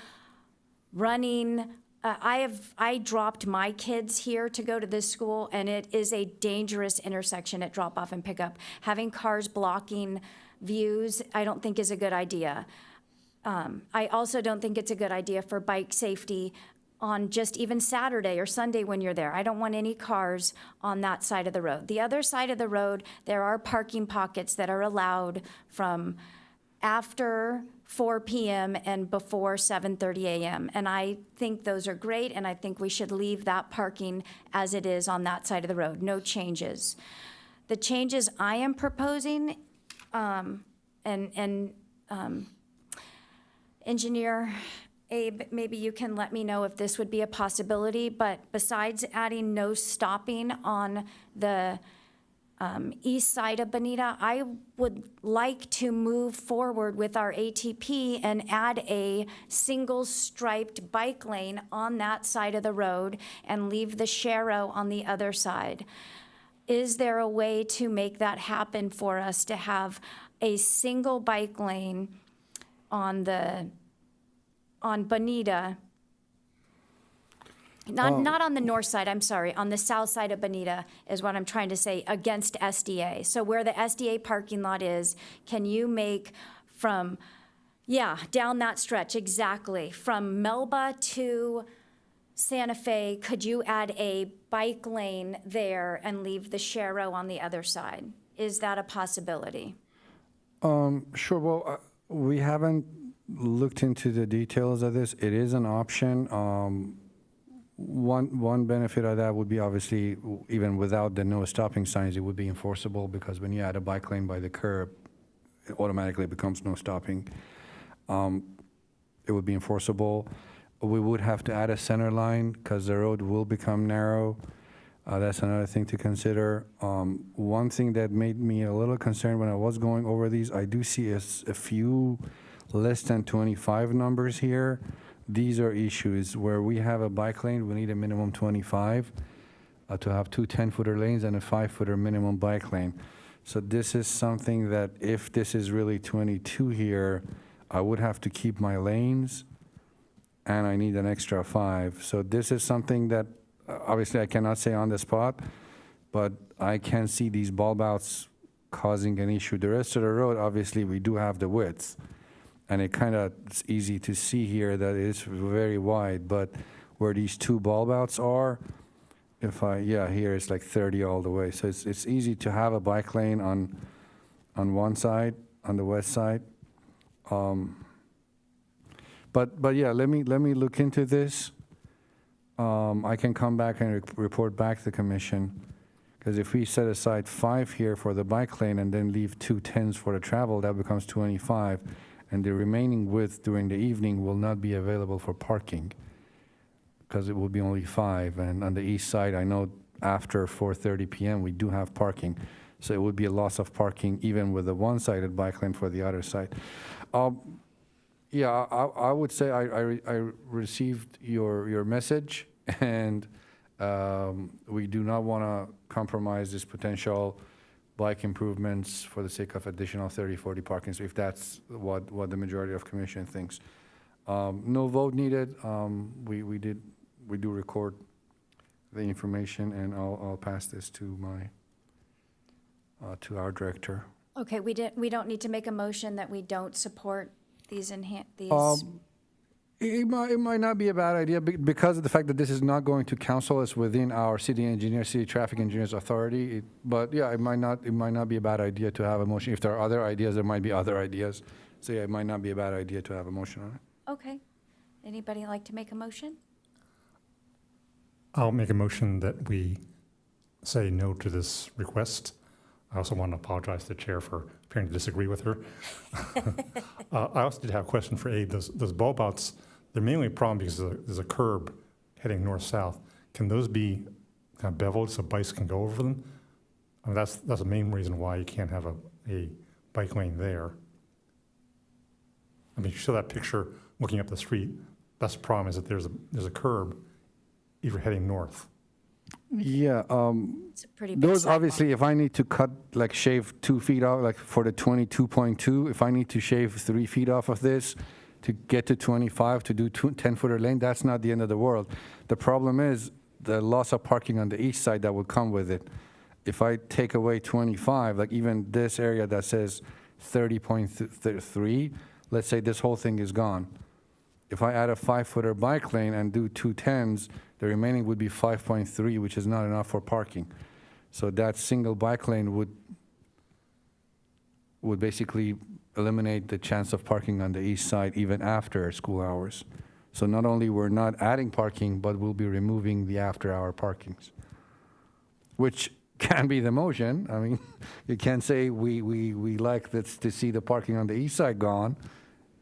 running. I dropped my kids here to go to this school, and it is a dangerous intersection at drop off and pick up. Having cars blocking views, I don't think is a good idea. I also don't think it's a good idea for bike safety on just even Saturday or Sunday when you're there. I don't want any cars on that side of the road. The other side of the road, there are parking pockets that are allowed from after 4 p.m. and before 7:30 a.m. And I think those are great, and I think we should leave that parking as it is on that side of the road, no changes. The changes I am proposing, Engineer Abe, maybe you can let me know if this would be a possibility, but besides adding no stopping on the east side of Bonita, I would like to move forward with our ATP and add a single striped bike lane on that side of the road and leave the Sharrow on the other side. Is there a way to make that happen for us, to have a single bike lane on Bonita? Not on the north side, I'm sorry, on the south side of Bonita is what I'm trying to say, against SDA. So where the SDA parking lot is, can you make from, down that stretch, exactly, from Melba to Santa Fe, could you add a bike lane there and leave the Sharrow on the other side? Is that a possibility? Sure. Well, we haven't looked into the details of this. It is an option. One benefit of that would be, obviously, even without the no stopping signs, it would be enforceable, because when you add a bike lane by the curb, it automatically becomes no stopping. It would be enforceable. We would have to add a center line because the road will become narrow. That's another thing to consider. One thing that made me a little concerned when I was going over these, I do see a few less than 25 numbers here. these are issues where we have a bike lane, we need a minimum 25 to have two 10-footer lanes and a 5-footer minimum bike lane. So this is something that if this is really 22 here, I would have to keep my lanes and I need an extra 5. So this is something that obviously I cannot say on the spot, but I can see these bulb outs causing an issue. The rest of the road, obviously, we do have the width, and it's easy to see here that it's very wide, but where these two bulb outs are, here it's like 30 all the way. So it's easy to have a bike lane on one side, on the west side. But yeah, let me look into this. I can come back and report back to the commission, because if we set aside 5 here for the bike lane and then leave 2 10s for the travel, that becomes 25, and the remaining width during the evening will not be available for parking, because it will be only 5. And on the east side, I know after 4:30 p.m. we do have parking, so it would be a loss of parking even with a one-sided bike lane for the other side. Yeah, I would say I received your message, and we do not want to compromise this potential bike improvements for the sake of additional 30, 40 parking, so if that's what the majority of commission thinks. No vote needed. We do record the information, and I'll pass this to our director. Okay, we don't need to make a motion that we don't support these It might not be a bad idea because of the fact that this is not going to council. It's within our city engineer, city traffic engineer's authority. But yeah, it might not be a bad idea to have a motion. If there are other ideas, there might be other ideas. So yeah, it might not be a bad idea to have a motion on it. Okay. Anybody like to make a motion? I'll make a motion that we say no to this request. I also want to apologize to the chair for appearing to disagree with her. I also did have a question for Abe. Those bulb outs, they're mainly a problem because there's a curb heading north-south. Can those be kind of beveled so bikes can go over them? I mean, that's the main reason why you can't have a bike lane there. I mean, you show that picture looking up the street. That's the problem, is that there's a curb either heading north. Yeah, It's a pretty big those sidewalk. obviously, if I need to shave 2 feet off, like for the 22.2, if I need to shave 3 feet off of this to get to 25 to do 10-footer lane, that's not the end of the world. The problem is the loss of parking on the east side that would come with it. If I take away 25, like even this area that says 30.3, let's say this whole thing is gone. If I add a 5-footer bike lane and do 2 10s, the remaining would be 5.3, which is not enough for parking. So that single bike lane would basically eliminate the chance of parking on the east side even after school hours. So not only we're not adding parking, but we'll be removing the after-hour parkings, which can be the motion. I mean, you can say we like this to see the parking on the east side gone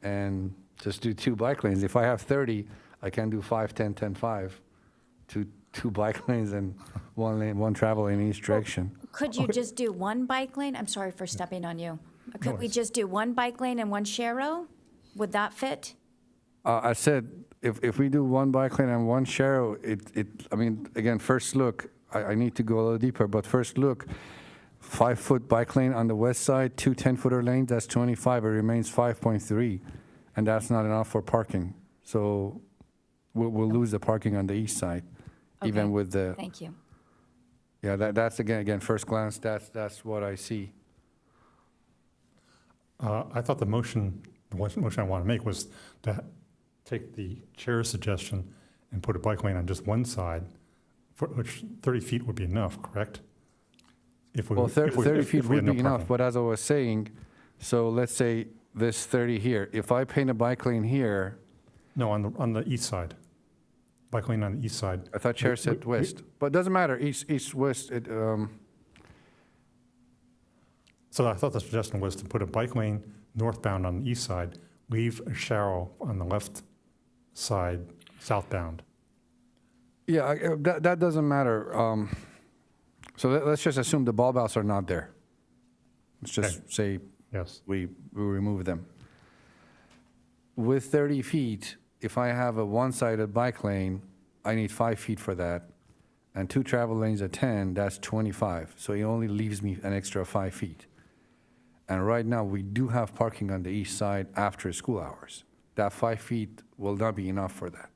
and just do 2 bike lanes. If I have 30, I can do 5, 10, 10, 5. Two bike lanes and 1 lane, 1 travel in each direction. Could you just do 1 bike lane? I'm sorry for stepping on you. Could we worries. just do 1 bike lane and 1 share? Would that fit? I said, if we do 1 bike lane and 1 share, I mean, again, first look, I need to go a little deeper, but first look, 5-foot bike lane on the west side, 2 10-footer lanes, that's 25, it remains 5.3, and that's not enough for parking. So we'll lose the parking on the east side, even Okay. with the, Thank you. yeah, that's again, first glance, that's what I see. I thought the motion I want to make was to take the chair's suggestion and put a bike lane on just one side, for which 30 feet would be enough, correct? If we- Well, if we- 30 if feet we had would no be enough, parking. but as I was saying, so let's say this 30 here, if I paint a bike lane here, No, on the east side. Bike lane on the east side. I thought Chair said west, but it doesn't matter, east, west, So I thought the suggestion was to put a bike lane northbound on the east side, leave a sharrow on the left side southbound. yeah, that doesn't matter. So let's just assume the bulb outs are not there. Let's just Okay. say Yes. we remove them. With 30 feet, if I have a one-sided bike lane, I need 5 feet for that, and 2 travel lanes at 10, that's 25. So it only leaves me an extra 5 feet. And right now, we do have parking on the east side after school hours. That 5 feet will not be enough for that.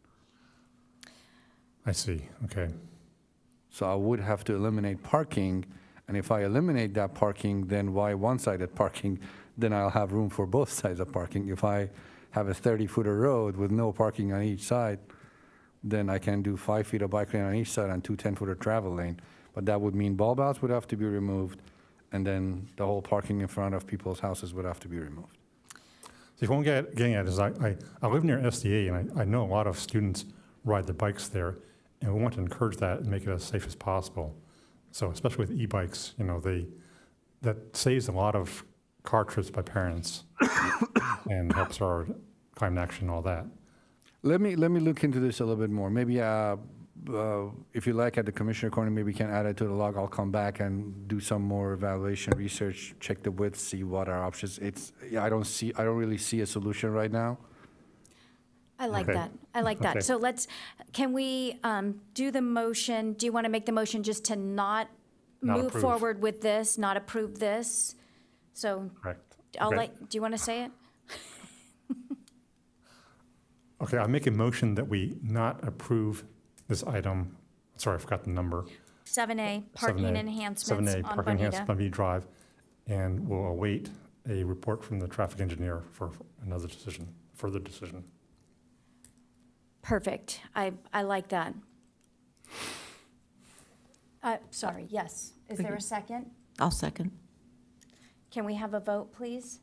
I see, okay. So I would have to eliminate parking, and if I eliminate that parking, then why one-sided parking? Then I'll have room for both sides of parking. If I have a 30-footer road with no parking on each side, then I can do 5 feet of bike lane on each side and 2 10-footer travel lane. But that would mean bulb outs would have to be removed, and then the whole parking in front of people's houses would have to be removed. See, what I'm getting at is I live near SDA, and I know a lot of students ride the bikes there, and we want to encourage that and make it as safe as possible. So especially with e-bikes, you know, that saves a lot of car trips by parents and helps our climate action and all that. Let me look into this a little bit more. Maybe if you like, at the commissioner corner, maybe we can add it to the log. I'll come back and do some more evaluation research, check the width, see what our options. I don't really see a solution right now. I like Okay. that. I like that. Okay. So can we do the motion? Do you want to make the motion just to not Not move approve. forward with this, not approve this? So Correct. I'll Okay. do you want to say it? Okay, I make a motion that we not approve this item. Sorry, I forgot the number. 7A, parking 7A, enhancements 7A, on parking enhancements on Bonita. Bonita Drive, and we'll await a report from the traffic engineer for another decision, further decision. Perfect. I like that. Sorry, yes. Is there a second? I'll second. Can we have a vote, please?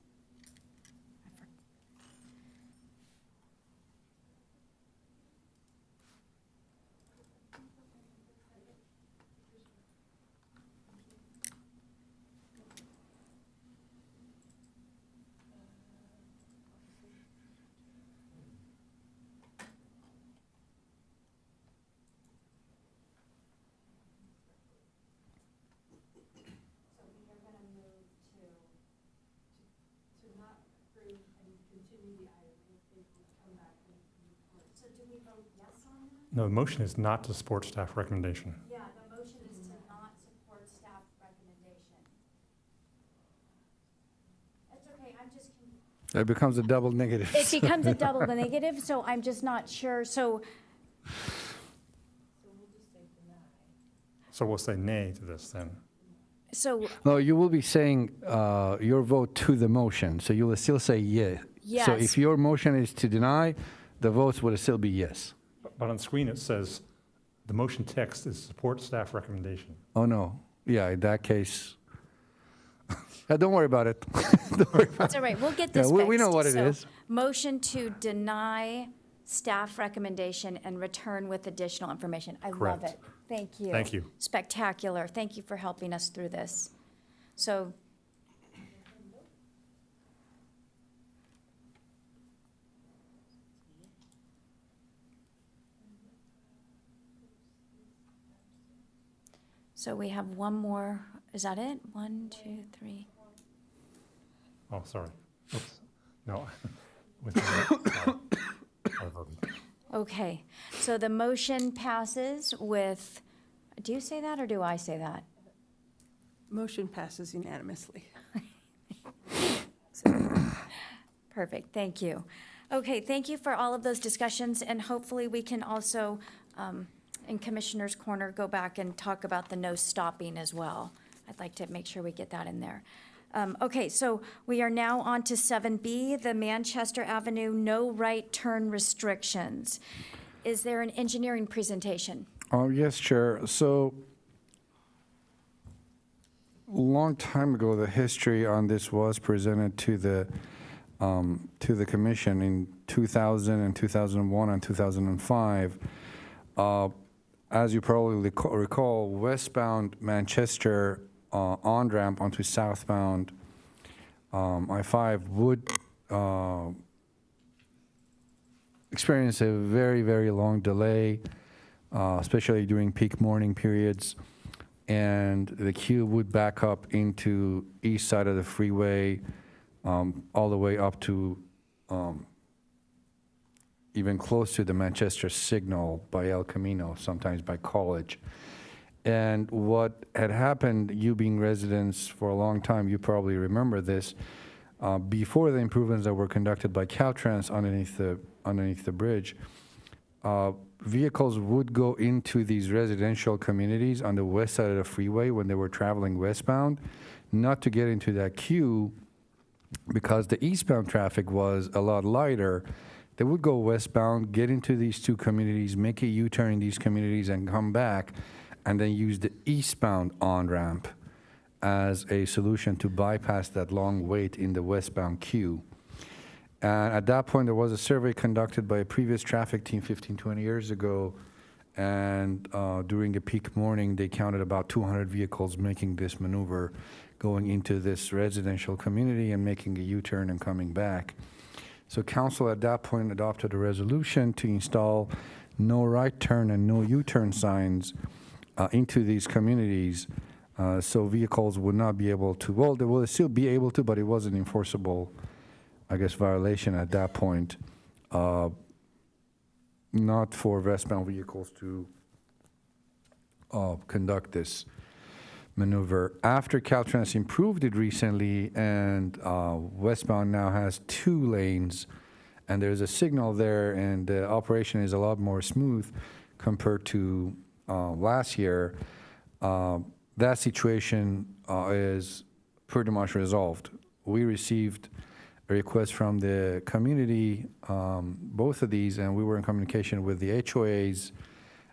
No, the motion is not to support staff recommendation. Yeah, the motion is to not support staff recommendation. That's okay, I'm just, It becomes a double negative. it becomes a double negative, so I'm just not sure. So So we'll say nay to this then. So, No, you will be saying your vote to the motion, so you will still say yeah. So Yes. if your motion is to deny, the votes would still be yes. But on the screen, it says, the motion text is support staff recommendation. Oh, no. Yeah, in that case, don't worry about it. Don't worry about it's all right, we'll get Yeah, this we know fixed. what it So, is. Motion to deny staff recommendation and return with additional information. I love Correct. it. Thank you. Thank you. Spectacular. Thank you for helping us through this. So, so we have one more, is that it? 1, 2, 3. Oh, sorry. Oops. No. Sorry. I voted. Okay, so the motion passes with, do you say that or do I say that? Motion passes unanimously. Perfect, thank you. Okay, thank you for all of those discussions, and hopefully we can also, in Commissioner's Corner, go back and talk about the no stopping as well. I'd like to make sure we get that in there. Okay, so we are now on to 7B, the Manchester Avenue no right turn restrictions. Is there an engineering presentation? Oh, yes, Chair. So, long time ago, the history on this was presented to the commission in 2000 and 2001 and 2005. As you probably recall, westbound Manchester on-ramp onto southbound I-5 would experience a very, very long delay, especially during peak morning periods. And the queue would back up into east side of the freeway, all the way up to even close to the Manchester signal by El Camino, sometimes by College. And what had happened, you being residents for a long time, you probably remember this, before the improvements that were conducted by Caltrans underneath the bridge, vehicles would go into these residential communities on the west side of the freeway when they were traveling westbound, not to get into that queue, because the eastbound traffic was a lot lighter. They would go westbound, get into these two communities, make a U-turn in these communities, and come back, and then use the eastbound on-ramp as a solution to bypass that long wait in the westbound queue. And at that point, there was a survey conducted by a previous traffic team 15, 20 years ago, and during a peak morning, they counted about 200 vehicles making this maneuver, going into this residential community and making a U-turn and coming back. So council at that point adopted a resolution to install no right turn and no U-turn signs into these communities, so vehicles would not be able to, well, they will still be able to, but it was an enforceable, I guess, violation at that point, not for westbound vehicles to conduct this maneuver. After Caltrans improved it recently, and westbound now has 2 lanes, and there's a signal there, and the operation is a lot more smooth compared to last year, that situation is pretty much resolved. We received a request from the community, both of these, and we were in communication with the HOAs,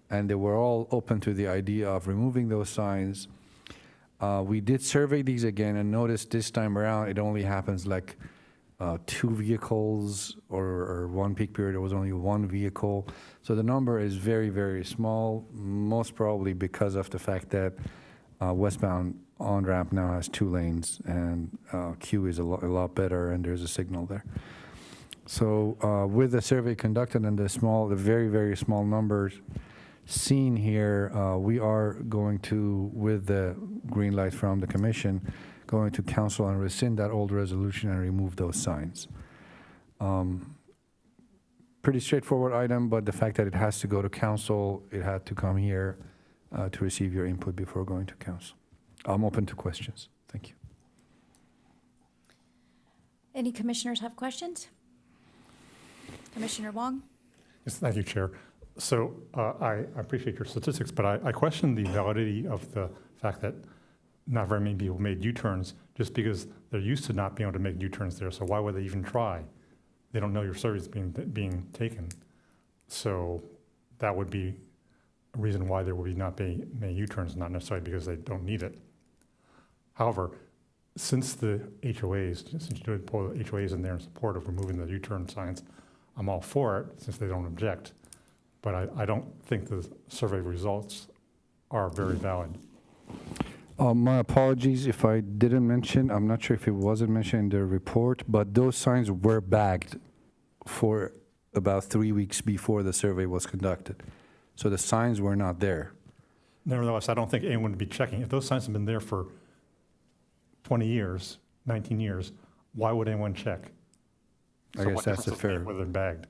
and they were all open to the idea of removing those signs. We did survey these again and noticed this time around it only happens like 2 vehicles, or one peak period, there was only 1 vehicle. So the number is very, very small, most probably because of the fact that westbound on-ramp now has 2 lanes, and queue is a lot better, and there's a signal there. So with the survey conducted and the very, very small numbers seen here, we are going to, with the green light from the commission, going to council and rescind that old resolution and remove those signs. Pretty straightforward item, but the fact that it has to go to council, it had to come here to receive your input before going to council. I'm open to questions. Thank you. Any commissioners have questions? Commissioner Wong? Yes, thank you, Chair. So I appreciate your statistics, but I question the validity of the fact that not very many people made U-turns just because they're used to not being able to make U-turns there. So why would they even try? They don't know your survey is being taken. So that would be a reason why there would be not be many U-turns, not necessarily because they don't need it. However, since the HOAs, since you did pull the HOAs in there in support of removing the U-turn signs, I'm all for it since they don't object. But I don't think the survey results are very valid. My apologies if I didn't mention, I'm not sure if it wasn't mentioned in the report, but those signs were bagged for about 3 weeks before the survey was conducted. So the signs were not there. Nevertheless, I don't think anyone would be checking. If those signs have been there for 20 years, 19 years, why would anyone check? I guess that's a fair. Whether they're bagged.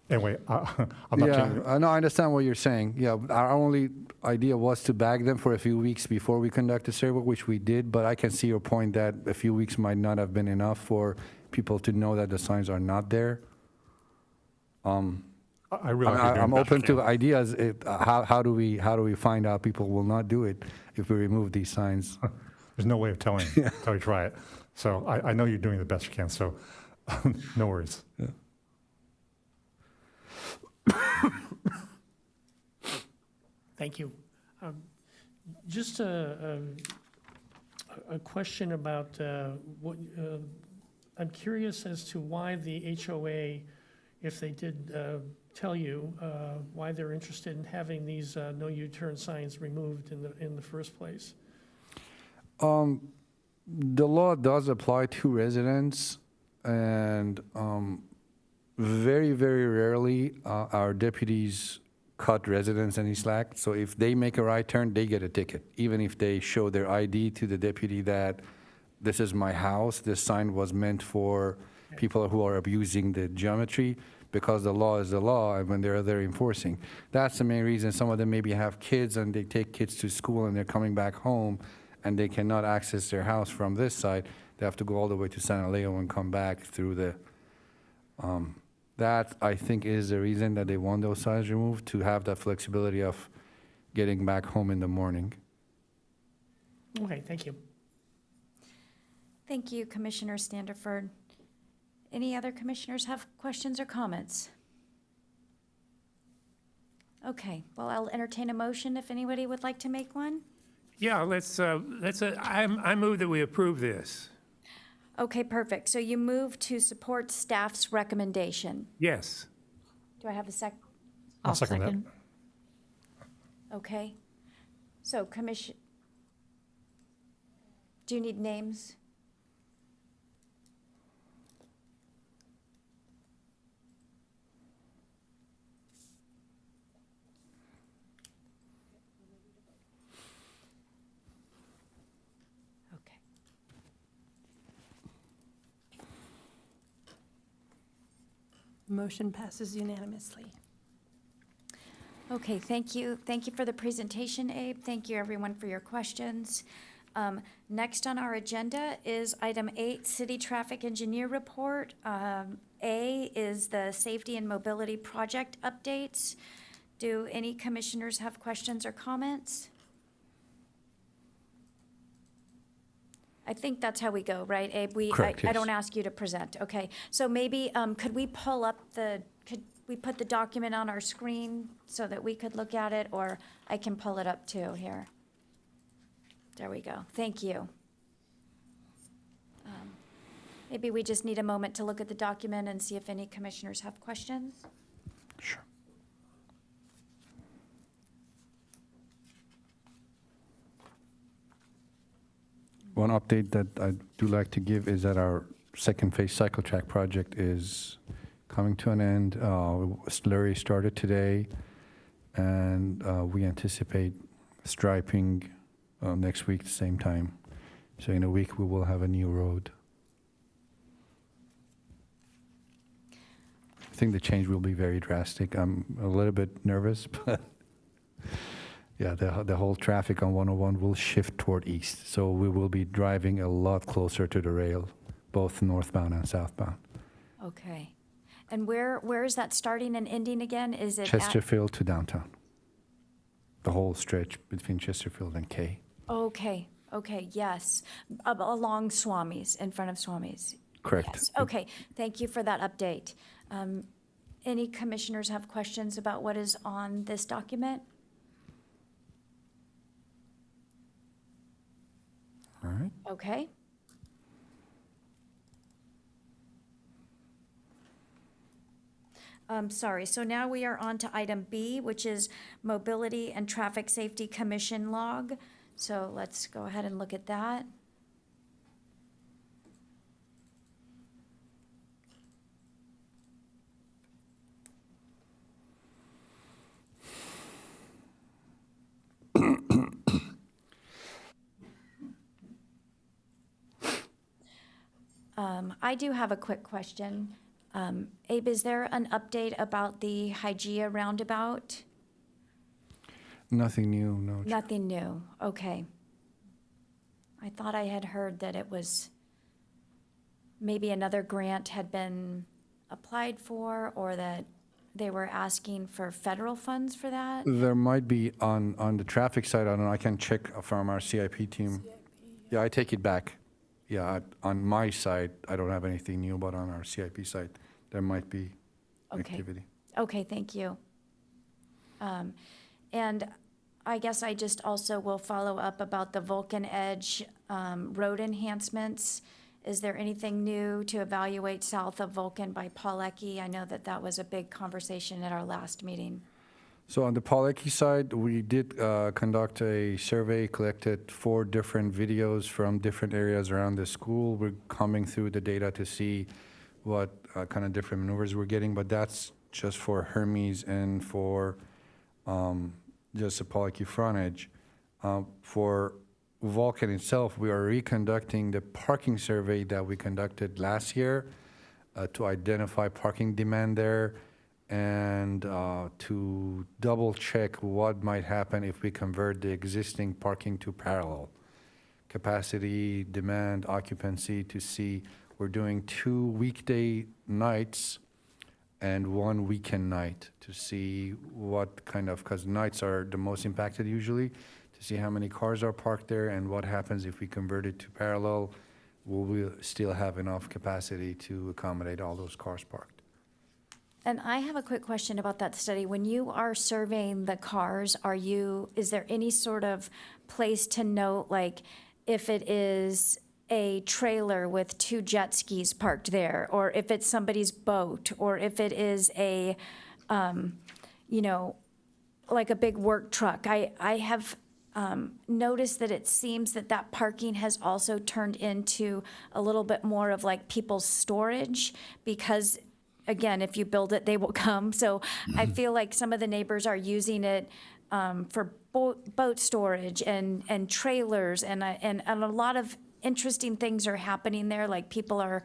Anyway, I'm not changing. Yeah, no, I understand what you're saying. Yeah, our only idea was to bag them for a few weeks before we conduct the survey, which we did, but I can see your point that a few weeks might not have been enough for people to know that the signs are not there. I realize you're doing I'm the best open you to can. ideas. How do we find out people will not do it if we remove these signs? There's no way of telling until you try it. So I know you're doing the best you can, so no worries. Yeah. Thank you. Just a question about what, I'm curious as to why the HOA, if they did tell you, why they're interested in having these no U-turn signs removed in the first place. The law does apply to residents, and very, very rarely our deputies cut residents any slack. So if they make a right turn, they get a ticket, even if they show their ID to the deputy that this is my house, this sign was meant for people who are abusing the geometry, because the law is the law, and when they're there enforcing. That's the main reason. Some of them maybe have kids, and they take kids to school, and they're coming back home, and they cannot access their house from this side. They have to go all the way to San Alejo and come back through the, that, I think, is the reason that they want those signs removed, to have that flexibility of getting back home in the morning. Okay, thank you. Thank you, Commissioner Standiford. Any other commissioners have questions or comments? Okay, well, I'll entertain a motion if anybody would like to make one. Yeah, I move that we approve this. Okay, perfect. So you move to support staff's recommendation. Yes. Do I have a sec? I'll second that. Okay. So do you need names? Okay. Motion passes unanimously. Okay, thank you. Thank you for the presentation, Abe. Thank you, everyone, for your questions. Next on our agenda is item 8, City Traffic Engineer Report. A is the Safety and Mobility Project updates. Do any commissioners have questions or comments? I think that's how we go, right, Abe? Correct, I yes. don't ask you to present, okay? So maybe, could we pull up could we put the document on our screen so that we could look at it, or I can pull it up too, here. There we go, thank you. Maybe we just need a moment to look at the document and see if any commissioners have questions. Sure. One update that I do like to give is that our second phase cycle track project is coming to an end. Slurry started today, and we anticipate striping next week at the same time. So in a week, we will have a new road. I think the change will be very drastic. I'm a little bit nervous, but yeah, the whole traffic on 101 will shift toward east. So we will be driving a lot closer to the rail, both northbound and southbound. Okay. And where is that starting and ending again? Is it at? Chesterfield to downtown. The whole stretch between Chesterfield and K. Okay, yes, along Swami's, in front of Swami's. Correct. Yes, okay, thank you for that update. Any commissioners have questions about what is on this document? All right. Okay. Sorry, so now we are on to item B, which is Mobility and Traffic Safety Commission log. So let's go ahead and look at that. I do have a quick question. Abe, is there an update about the Hygeia roundabout? Nothing new, no. Nothing new, okay. I thought I had heard that it was, maybe another grant had been applied for, or that they were asking for federal funds for that? There might be on the traffic side, I don't know, I can check from our CIP team. Yeah, I take it back. Yeah, on my side, I don't have anything new, but on our CIP side, there might be Okay. activity. Okay, thank you. And I guess I just also will follow up about the Vulcan Edge road enhancements. Is there anything new to evaluate south of Vulcan by Paulecki? I know that that was a big conversation at our last meeting. So on the Paulecki side, we did conduct a survey, collected 4 different videos from different areas around the school. We're combing through the data to see what kind of different maneuvers we're getting, but that's just for Hermes and for just the Paulecki frontage. For Vulcan itself, we are reconducting the parking survey that we conducted last year to identify parking demand there and to double check what might happen if we convert the existing parking to parallel. Capacity, demand, occupancy, to see, we're doing 2 weekday nights and 1 weekend night to see what kind of, because nights are the most impacted usually, to see how many cars are parked there and what happens if we convert it to parallel. Will we still have enough capacity to accommodate all those cars parked? And I have a quick question about that study. When you are surveying the cars, is there any sort of place to note, like, if it is a trailer with 2 jet skis parked there, or if it's somebody's boat, or if it is a, like a big work truck? I have noticed that it seems that parking has also turned into a little bit more of like people's storage, because again, if you build it, they will come. So I feel like some of the neighbors are using it for boat storage and trailers, and a lot of interesting things are happening there, like people are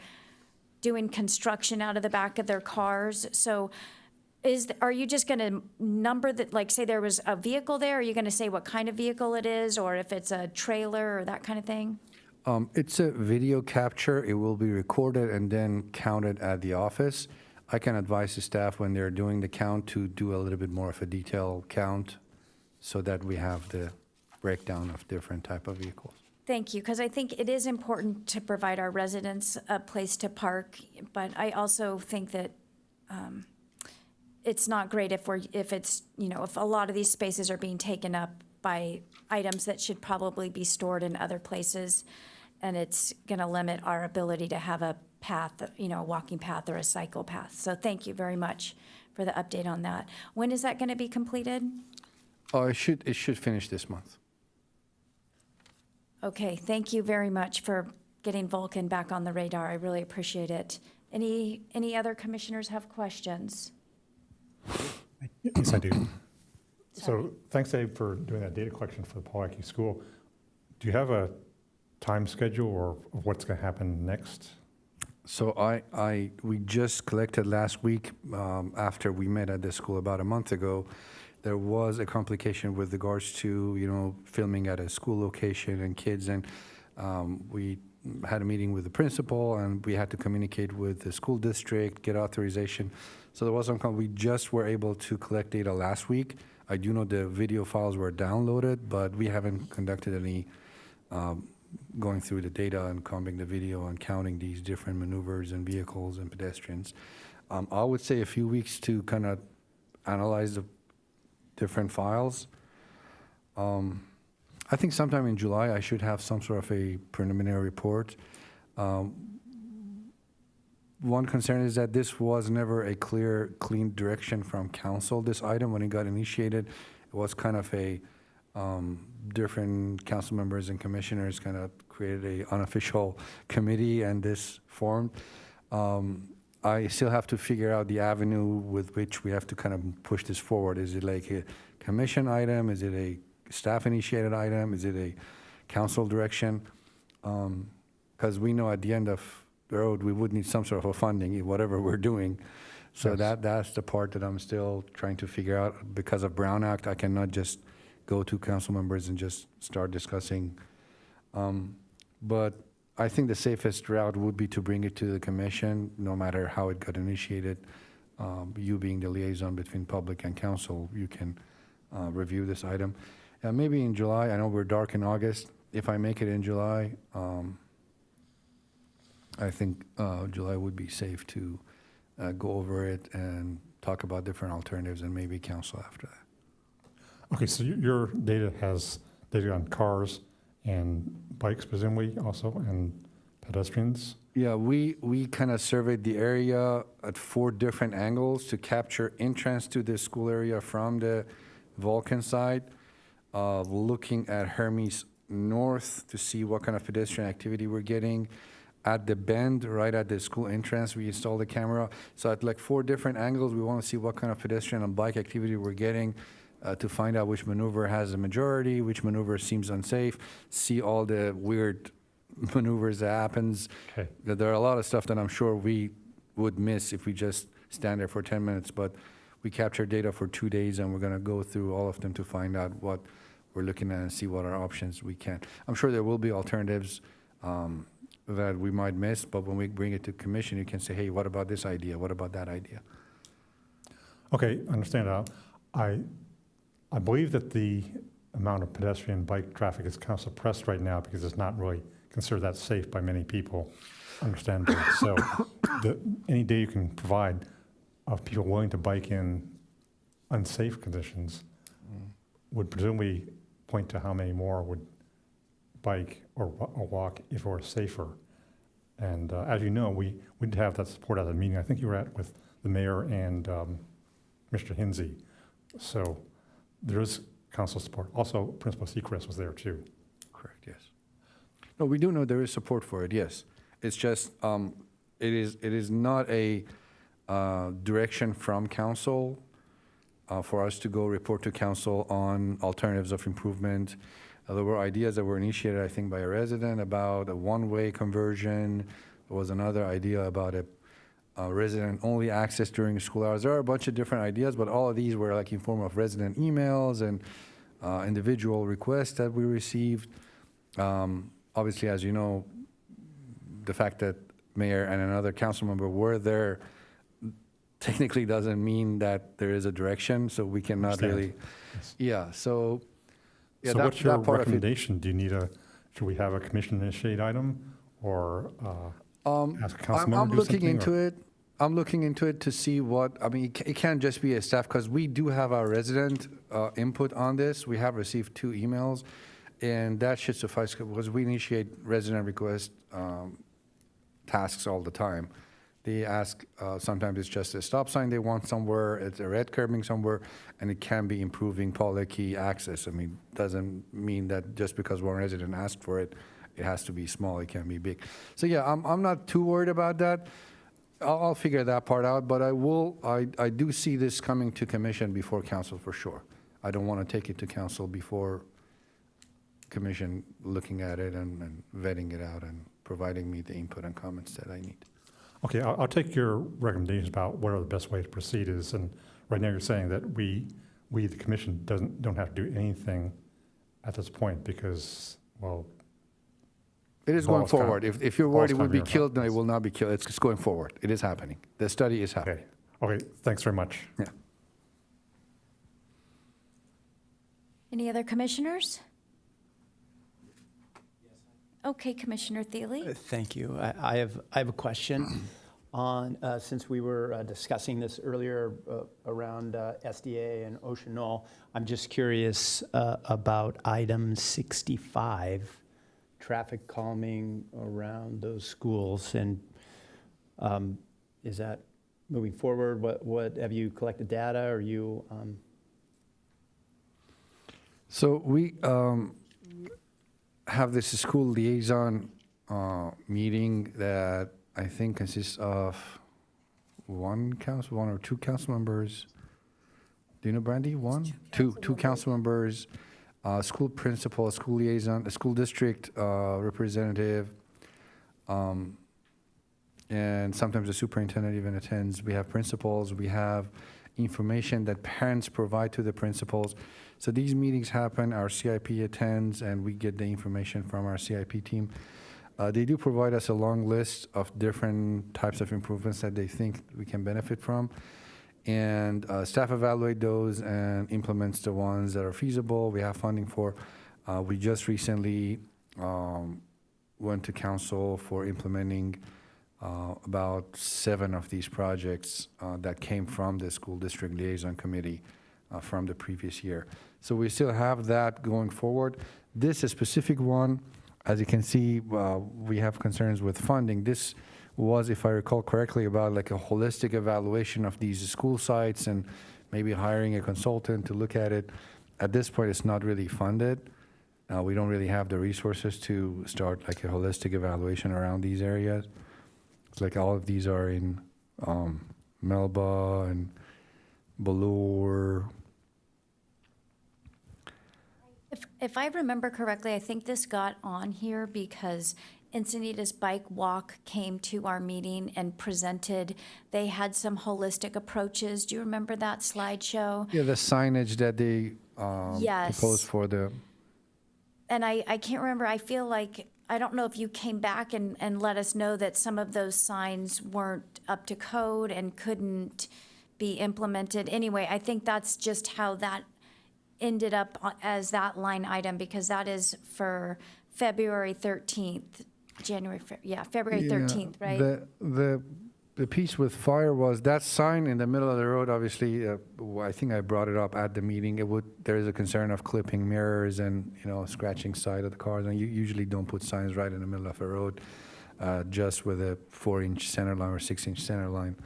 doing construction out of the back of their cars. So are you just gonna number that, like say there was a vehicle there, are you gonna say what kind of vehicle it is, or if it's a trailer or that kind of thing? It's a video capture. It will be recorded and then counted at the office. I can advise the staff when they're doing the count to do a little bit more of a detailed count so that we have the breakdown of different type of vehicles. Thank you, because I think it is important to provide our residents a place to park, but I also think that it's not great if if a lot of these spaces are being taken up by items that should probably be stored in other places, and it's going to limit our ability to have a path, a walking path or a cycle path. So thank you very much for the update on that. When is that going to be completed? Oh, it should finish this month. Okay, thank you very much for getting Vulcan back on the radar. I really appreciate it. Any other commissioners have questions? Yes, I do. So thanks, Abe, for doing that data collection for the Pawaki School. Do you have a time schedule or what's going to happen next? So we just collected last week, after we met at the school about a month ago. There was a complication with regards to, filming at a school location and kids, and we had a meeting with the principal, and we had to communicate with the school district, get authorization. So there was we just were able to collect data last week. I do know the video files were downloaded, but we haven't conducted any going through the data and combing the video and counting these different maneuvers and vehicles and pedestrians. I would say a few weeks to kind of analyze the different files. I think sometime in July I should have some sort of a preliminary report. One concern is that this was never a clean direction from council. This item, when it got initiated, it was kind of a different council members and commissioners kind of created a unofficial committee, and this formed. I still have to figure out the avenue with which we have to kind of push this forward. Is it like a commission item? Is it a staff-initiated item? Is it a council direction? Because we know at the end of the road, we would need some sort of a funding, whatever we're doing. So Yes. that's the part that I'm still trying to figure out. Because of Brown Act, I cannot just go to council members and just start discussing. But I think the safest route would be to bring it to the commission, no matter how it got initiated. You being the liaison between public and council, you can review this item. Maybe in July, I know we're dark in August. If I make it in July, I think July would be safe to go over it and talk about different alternatives and maybe council after that. Okay, so your data has data on cars and bikes presumably also, and pedestrians? Yeah, we kind of surveyed the area at 4 different angles to capture entrance to the school area from the Vulcan side, looking at Hermes North to see what kind of pedestrian activity we're getting. At the bend, right at the school entrance, we installed a camera. So at like 4 different angles, we want to see what kind of pedestrian and bike activity we're getting. to find out which maneuver has a majority, which maneuver seems unsafe, see all the weird maneuvers that happens. Okay. There are a lot of stuff that I'm sure we would miss if we just stand there for 10 minutes, but we capture data for 2 days and we're going to go through all of them to find out what we're looking at and see what our options we can. I'm sure there will be alternatives that we might miss, but when we bring it to commission, you can say, hey, what about this idea? What about that idea? Okay, understand. I believe that the amount of pedestrian bike traffic is kind of suppressed right now because it's not really considered that safe by many people, understandably. So any day you can provide of people willing to bike in unsafe conditions would presumably point to how many more would bike or walk if it were safer. And as you know, we did have that support at the meeting. I think you were at with the mayor and Mr. Hinsey. So there is council support. Also, Principal Seacrest was there too. Correct, yes. No, we do know there is support for it, yes. It's just, it is not a direction from council for us to go report to council on alternatives of improvement. There were ideas that were initiated, I think, by a resident about a one-way conversion. There was another idea about a resident-only access during school hours. There are a bunch of different ideas, but all of these were like in form of resident emails and individual requests that we received. Obviously, as you know, the fact that mayor and another council member were there technically doesn't mean that there is a direction, so we cannot Understand. really, Yes. yeah, so. Yeah, So that- what's your that part of it- recommendation? Do you need should we have a commission initiate item or ask a council member I'm to do looking something? into or- it. I'm looking into it to see what, I mean, it can't just be a staff, because we do have our resident input on this. We have received 2 emails, and that should suffice, because we initiate resident request tasks all the time. They ask, sometimes it's just a stop sign they want somewhere, it's a red curbing somewhere, and it can be improving public key access. I mean, doesn't mean that just because one resident asked for it, it has to be small, it can be big. So yeah, I'm not too worried about that. I'll figure that part out, but I do see this coming to commission before council for sure. I don't want to take it to council before commission looking at it and vetting it out and providing me the input and comments that I need. Okay, I'll take your recommendations about what are the best way to proceed is, and right now you're saying that we the commission don't have to do anything at this point because, well, It is Ball going is kind of- forward. If you're ball worried is it will kind be of your killed, no, it fault. will not be killed. It's going forward. It is happening. The study is happening. okay, thanks very much. Yeah. Any other commissioners? Okay, Commissioner Thiele. Thank you. I have a question on, since we were discussing this earlier around SDA and Ocean Knoll, I'm just curious about item 65, traffic calming around those schools. And is that moving forward? What have you collected data? Or you? So we have this school liaison meeting that I think consists of one or two council members. Do you know, Brandy? Two council members, school principal, school liaison, a school district representative, and sometimes the superintendent even attends. We have principals. We have information that parents provide to the principals. So these meetings happen, our CIP attends, and we get the information from our CIP team. They do provide us a long list of different types of improvements that they think we can benefit from. And staff evaluate those and implements the ones that are feasible, we have funding for. We just recently went to council for implementing about 7 of these projects that came from the school district liaison committee from the previous year. So we still have that going forward. This is a specific one. As you can see, we have concerns with funding. This was, if I recall correctly, about like a holistic evaluation of these school sites and maybe hiring a consultant to look at it. At this point, it's not really funded. We don't really have the resources to start like a holistic evaluation around these areas. It's like all of these are in Melba and Ballour, If I remember correctly, I think this got on here because Encinitas Bike Walk came to our meeting and presented, they had some holistic approaches. Do you remember that slideshow? Yeah, the signage that they Yes. proposed for the, And I can't remember, I feel like, I don't know if you came back and let us know that some of those signs weren't up to code and couldn't be implemented. Anyway, I think that's just how that ended up as that line item, because that is for February 13th, February Yeah, 13th, right? the piece with fire was that sign in the middle of the road, obviously, I think I brought it up at the meeting. There is a concern of clipping mirrors and, scratching side of the cars. And you usually don't put signs right in the middle of a road, just with a 4-inch center line or 6-inch center line.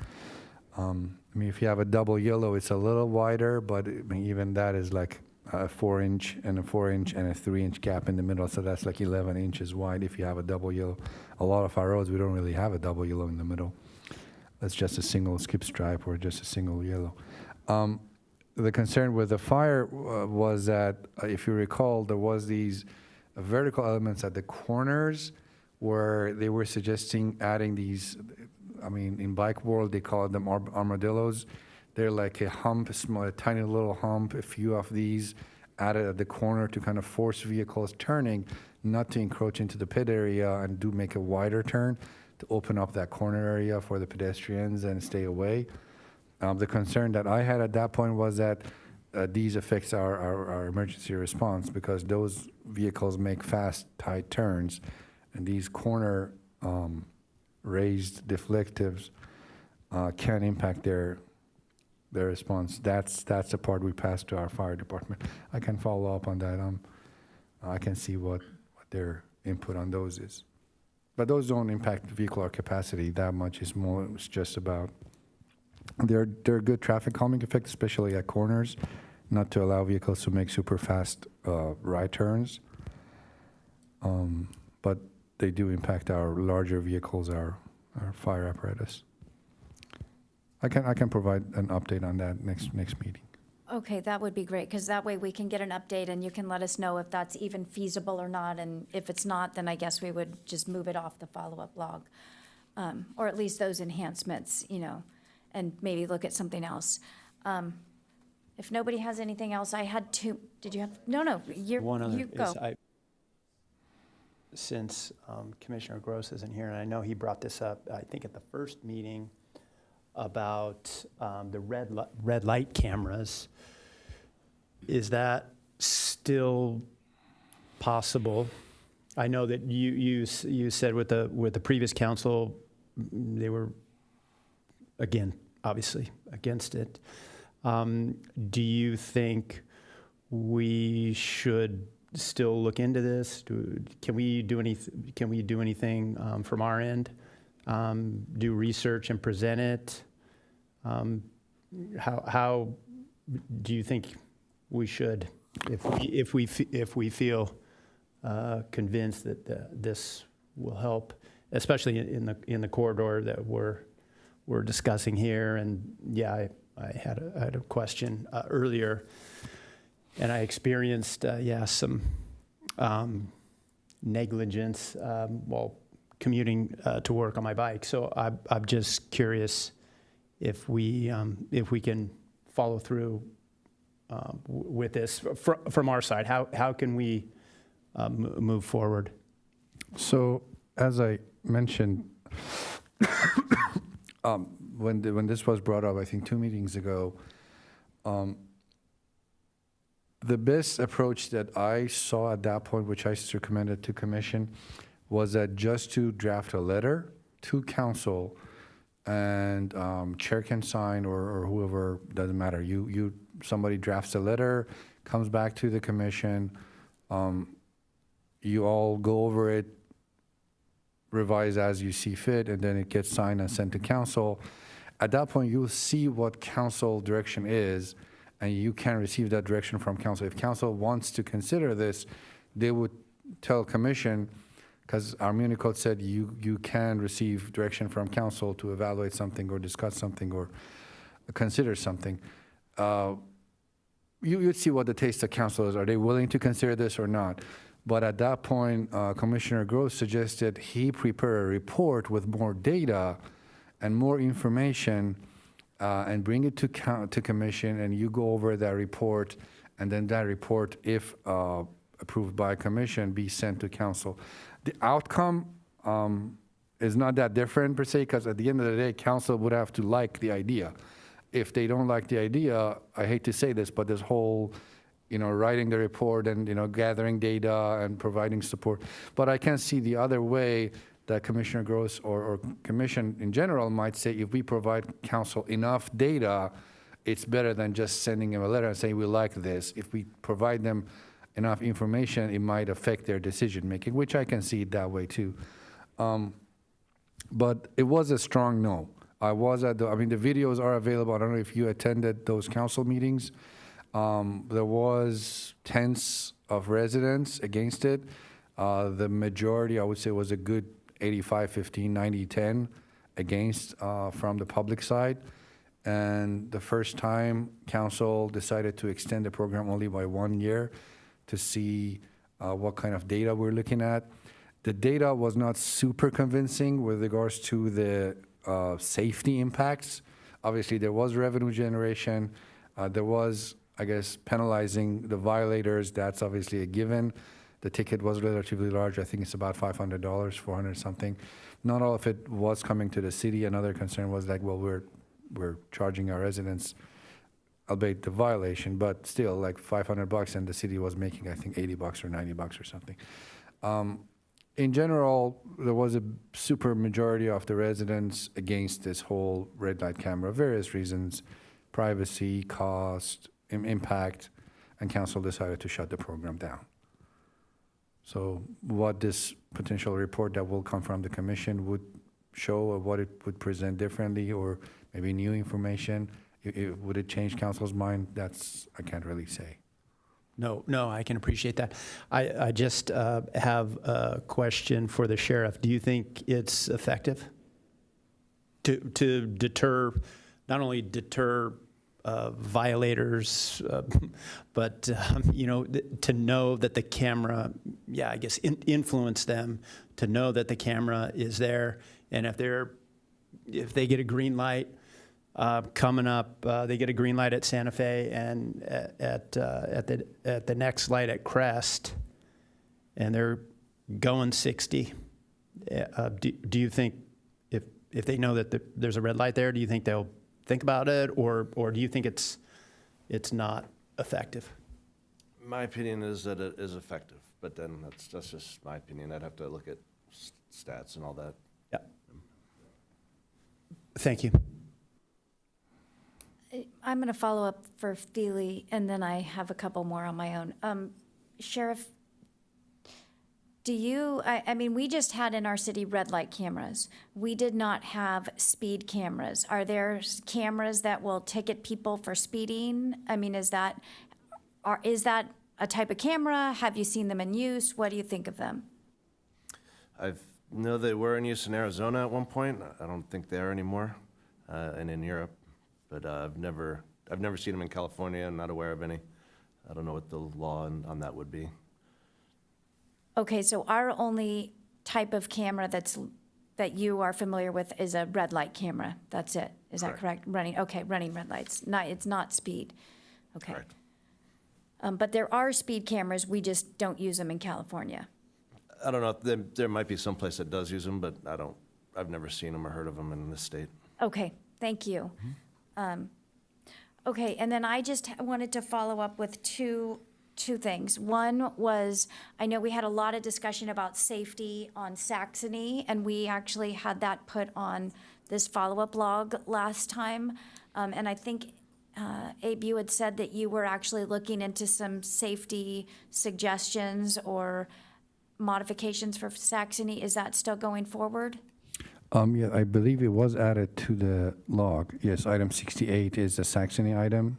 If you have a double yellow, it's a little wider, but even that is like a 4-inch and a 4-inch and a 3-inch gap in the middle. So that's like 11 inches wide if you have a double yellow. A lot of our roads, we don't really have a double yellow in the middle. That's just a single skip stripe or just a single yellow. The concern with the fire was that, if you recall, there was these vertical elements at the corners where they were suggesting adding these, in bike world, they call them armadillos. They're like a hump, a tiny little hump, a few of these added at the corner to kind of force vehicles turning, not to encroach into the pit area and make a wider turn, to open up that corner area for the pedestrians and stay away. The concern that I had at that point was that these affects our emergency response, because those vehicles make fast, tight turns, and these corner raised deflectives can impact their response. That's the part we passed to our fire department. I can follow up on that. I can see what their input on those is. But those don't impact vehicular capacity that much. It's just about, they're good traffic calming effect, especially at corners, not to allow vehicles to make super fast right turns. But they do impact our larger vehicles, our fire apparatus. I can provide an update on that next meeting. Okay, that would be great, because that way we can get an update and you can let us know if that's even feasible or not. And if it's not, then I guess we would just move it off the follow-up log. Or at least those enhancements, and maybe look at something else. If nobody has anything else, I had two, did you have, no, you go. Since Commissioner Gross isn't here, and I know he brought this up, I think at the first meeting, about the red light cameras. Is that still possible? I know that you said with the previous council, they were, again, obviously against it. Do you think we should still look into this? Can we do anything from our end? Do research and present it? How do you think we should, if we feel convinced that this will help, especially in the corridor that we're discussing here? And yeah, I had a question earlier, and I experienced some negligence while commuting to work on my bike. So I'm just curious if we can follow through with this from our side. How can we move forward? So, as I mentioned, when this was brought up, I think 2 meetings ago, the best approach that I saw at that point, which I recommended to commission, was that just to draft a letter to council, and chair can sign, or whoever, doesn't matter. Somebody drafts a letter, comes back to the commission, you all go over it, revise as you see fit, and then it gets signed and sent to council. At that point, you'll see what council direction is, and you can receive that direction from council. If council wants to consider this, they would tell commission, because our Muni Code said you can receive direction from council to evaluate something or discuss something or consider something. you'd see what the taste of council is. Are they willing to consider this or not? But at that point, Commissioner Gross suggested he prepare a report with more data and more information and bring it to commission, and you go over that report, and then that report, if approved by commission, be sent to council. The outcome is not that different per se, because at the end of the day, council would have to like the idea. If they don't like the idea, I hate to say this, but this whole, writing the report and, gathering data and providing support. But I can see the other way that Commissioner Gross or Commission in general might say, if we provide council enough data, it's better than just sending them a letter and saying, we like this. If we provide them enough information, it might affect their decision-making, which I can see it that way too. But it was a strong no. I was the videos are available. I don't know if you attended those council meetings. There was tens of residents against it. The majority, I would say, was a good 85-15, 90-10 against from the public side. And the first time council decided to extend the program only by 1 year to see what kind of data we're looking at. The data was not super convincing with regards to the safety impacts. Obviously, there was revenue generation. There was, I guess, penalizing the violators. That's obviously a given. The ticket was relatively large. I think it's about $500, 400 something. Not all of it was coming to the city. Another concern was like, well, we're charging our residents, albeit the violation, but still like $500, and the city was making, I think, $80 or $90 or something. In general, there was a super majority of the residents against this whole red light camera, various reasons, privacy, cost, impact, and council decided to shut the program down. So what this potential report that will come from the commission would show, or what it would present differently, or maybe new information, would it change council's mind? I can't really say. No, I can appreciate that. I just have a question for the sheriff. Do you think it's effective to deter, not only deter violators, but to know that the camera, I guess, influence them to know that the camera is there, and if they get a green light coming up, they get a green light at Santa Fe, and at the next light at Crest, and they're going 60. Do you think if they know that there's a red light there, do you think they'll think about it, or do you think it's not effective? My opinion is that it is effective, but then that's just my opinion. I'd have to look at stats and all that. Yeah. Thank you. I'm going to follow up for Feely, and then I have a couple more on my own. Sheriff, we just had in our city red light cameras. We did not have speed cameras. Are there cameras that will ticket people for speeding? Is that a type of camera? Have you seen them in use? What do you think of them? I know they were in use in Arizona at one point. I don't think they are anymore, and in Europe. But I've never seen them in California. I'm not aware of any. I don't know what the law on that would be. Okay, so our only type of camera that you are familiar with is a red light camera. That's it. Is that correct? Running red lights. It's not speed. Okay. Correct. But there are speed cameras. We just don't use them in California. I don't know. There might be some place that does use them, but I've never seen them or heard of them in this state. Okay, thank you. Okay, and then I just wanted to follow up with two things. One was, I know we had a lot of discussion about safety on Saxony, and we actually had that put on this follow-up log last time. And I think, Abe, you had said that you were actually looking into some safety suggestions or modifications for Saxony. Is that still going forward? Yeah, I believe it was added to the log. Yes, item 68 is the Saxony item.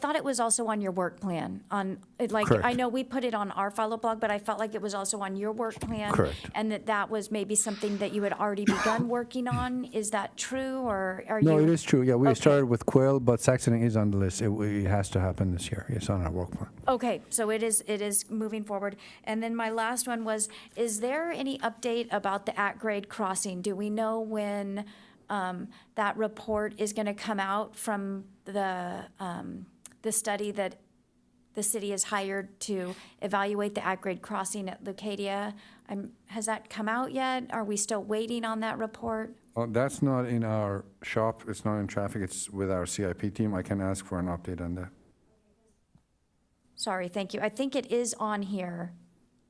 thought it was also on your work plan, like, I Correct. know we put it on our follow blog, but I felt like it was also on your work plan. Correct. And that was maybe something that you had already begun working on. Is that true, or are you? No, it is true. Yeah, we Okay. started with Quail, but Saxony is on the list. It has to happen this year. It's on our work plan. Okay, so it is moving forward. And then my last one was, is there any update about the at-grade crossing? Do we know when that report is going to come out from the study that the city has hired to evaluate the at-grade crossing at Lucadia? Has that come out yet? Are we still waiting on that report? Oh, that's not in our shop. It's not in traffic. It's with our CIP team. I can ask for an update on that. Sorry, thank you. I think it is on here.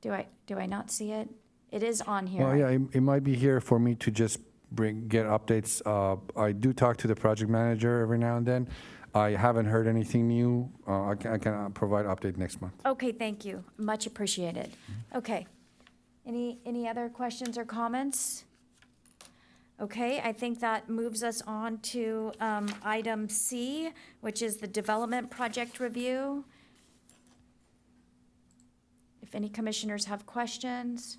Do I not see it? It is on here. Well, yeah, it might be here for me to just get updates. I do talk to the project manager every now and then. I haven't heard anything new. I can provide update next month. Okay, thank you. Much appreciated. Okay. Any other questions or comments? Okay, I think that moves us on to item C, which is the development project review. If any commissioners have questions.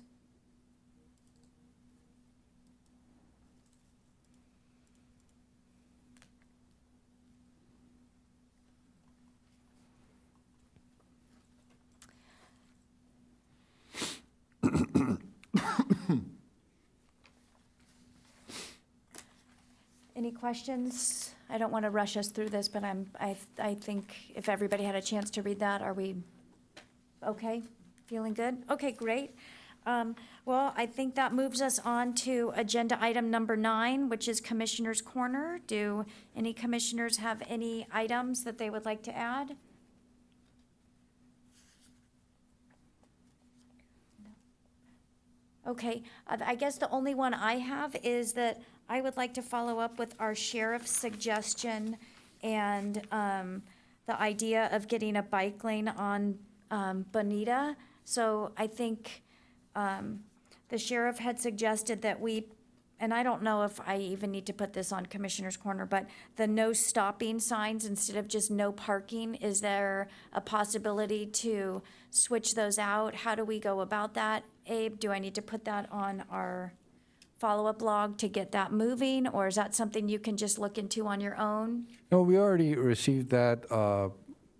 Any questions? I don't want to rush us through this, but I think if everybody had a chance to read that, are we okay? Feeling good? Okay, great. Well, I think that moves us on to agenda item number 9, which is Commissioner's Corner. Do any commissioners have any items that they would like to add? Okay, I guess the only one I have is that I would like to follow up with our sheriff's suggestion and the idea of getting a bike lane on Bonita. So I think the sheriff had suggested that and I don't know if I even need to put this on Commissioner's Corner, but the no stopping signs instead of just no parking, is there a possibility to switch those out? How do we go about that? Abe, do I need to put that on our follow-up log to get that moving, or is that something you can just look into on your own? No, we already received that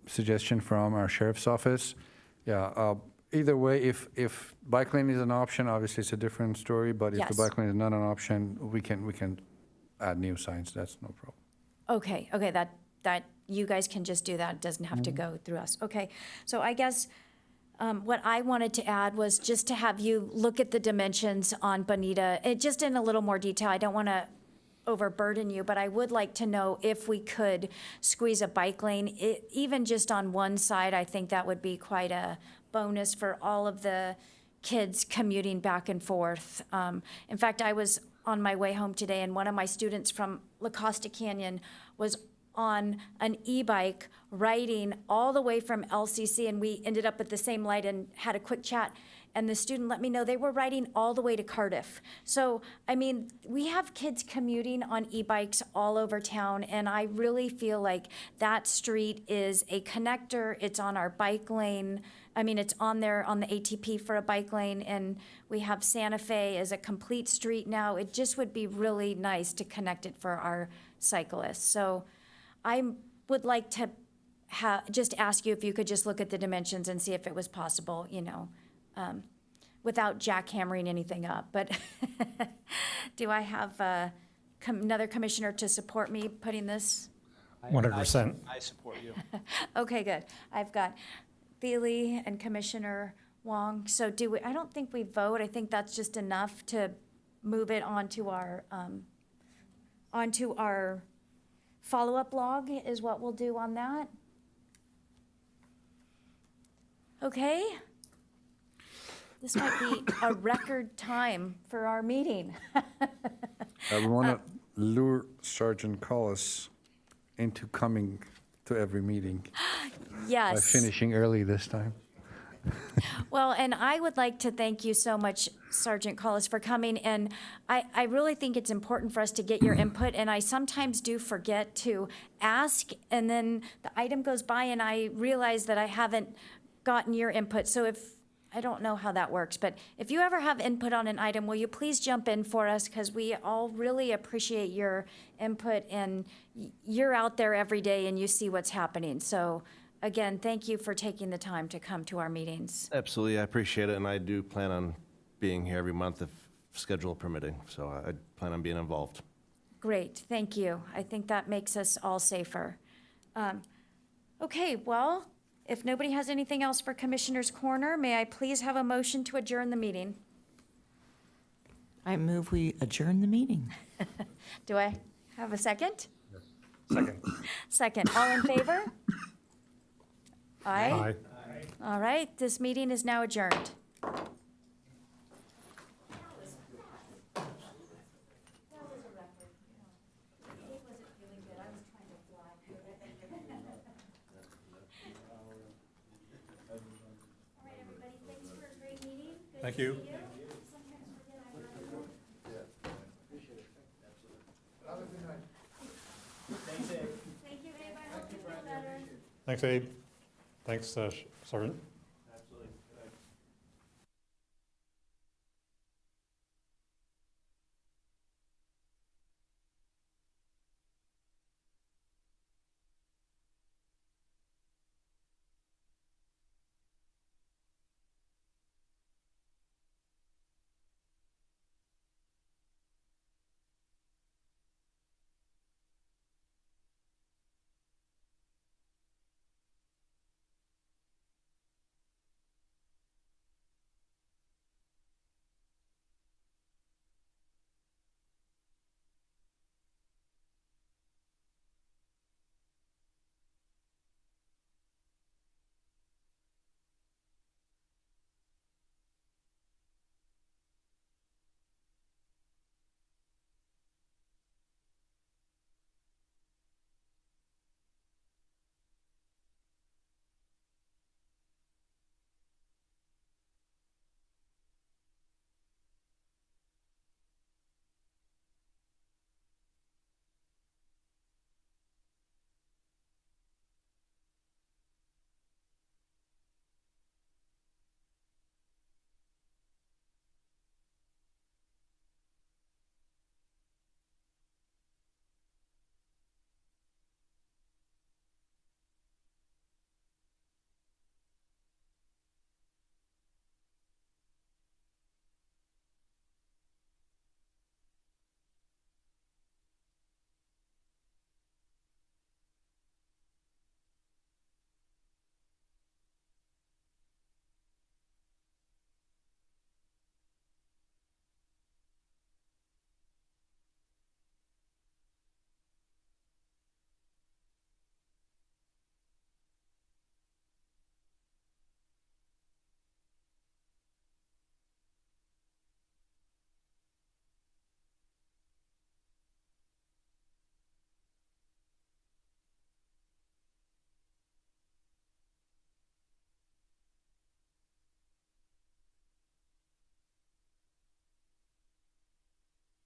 suggestion from our sheriff's office. Yeah, either way, if bike lane is an option, obviously it's a different story, but if the Yes. bike lane is not an option, we can add new signs, that's no problem. Okay, that you guys can just do that, it doesn't have to go through us. Okay, so I guess what I wanted to add was just to have you look at the dimensions on Bonita, just in a little more detail. I don't want to overburden you, but I would like to know if we could squeeze a bike lane, even just on one side. I think that would be quite a bonus for all of the kids commuting back and forth. In fact, I was on my way home today, and one of my students from La Costa Canyon was on an e-bike riding all the way from LCC, and we ended up at the same light and had a quick chat. And the student let me know they were riding all the way to Cardiff. So, I mean, we have kids commuting on e-bikes all over town, and I really feel like that street is a connector. It's on our bike lane. I mean, it's on there on the ATP for a bike lane, and we have Santa Fe as a complete street now. It just would be really nice to connect it for our cyclists. So I would like to just ask you if you could just look at the dimensions and see if it was possible, without jackhammering anything up. But do I have another commissioner to support me putting this? 100%. I support you. Okay, good. I've got Thiele and Commissioner Wong. So I don't think we vote. I think that's just enough to move it onto our follow-up log is what we'll do on that. Okay? This might be a record time for our meeting. We want to lure Sergeant Collis into coming to every meeting by Yes. finishing early this time. Well, and I would like to thank you so much, Sergeant Collis, for coming. And I really think it's important for us to get your input, and I sometimes do forget to ask, and then the item goes by and I realize that I haven't gotten your input. So I don't know how that works, but if you ever have input on an item, will you please jump in for us? Because we all really appreciate your input, and you're out there every day and you see what's happening. So again, thank you for taking the time to come to our meetings. Absolutely, I appreciate it, and I do plan on being here every month if schedule permitting, so I plan on being involved. Great, thank you. I think that makes us all safer. Okay, well, if nobody has anything else for Commissioner's Corner, may I please have a motion to adjourn the meeting? I move we adjourn the meeting. Do I have a second? Second. Second, all in favor? Aye? Aye. All right, this meeting is now adjourned. Thank you. Thank you, Abe. I hope you feel better. Thanks, Abe. Thanks, Sergeant.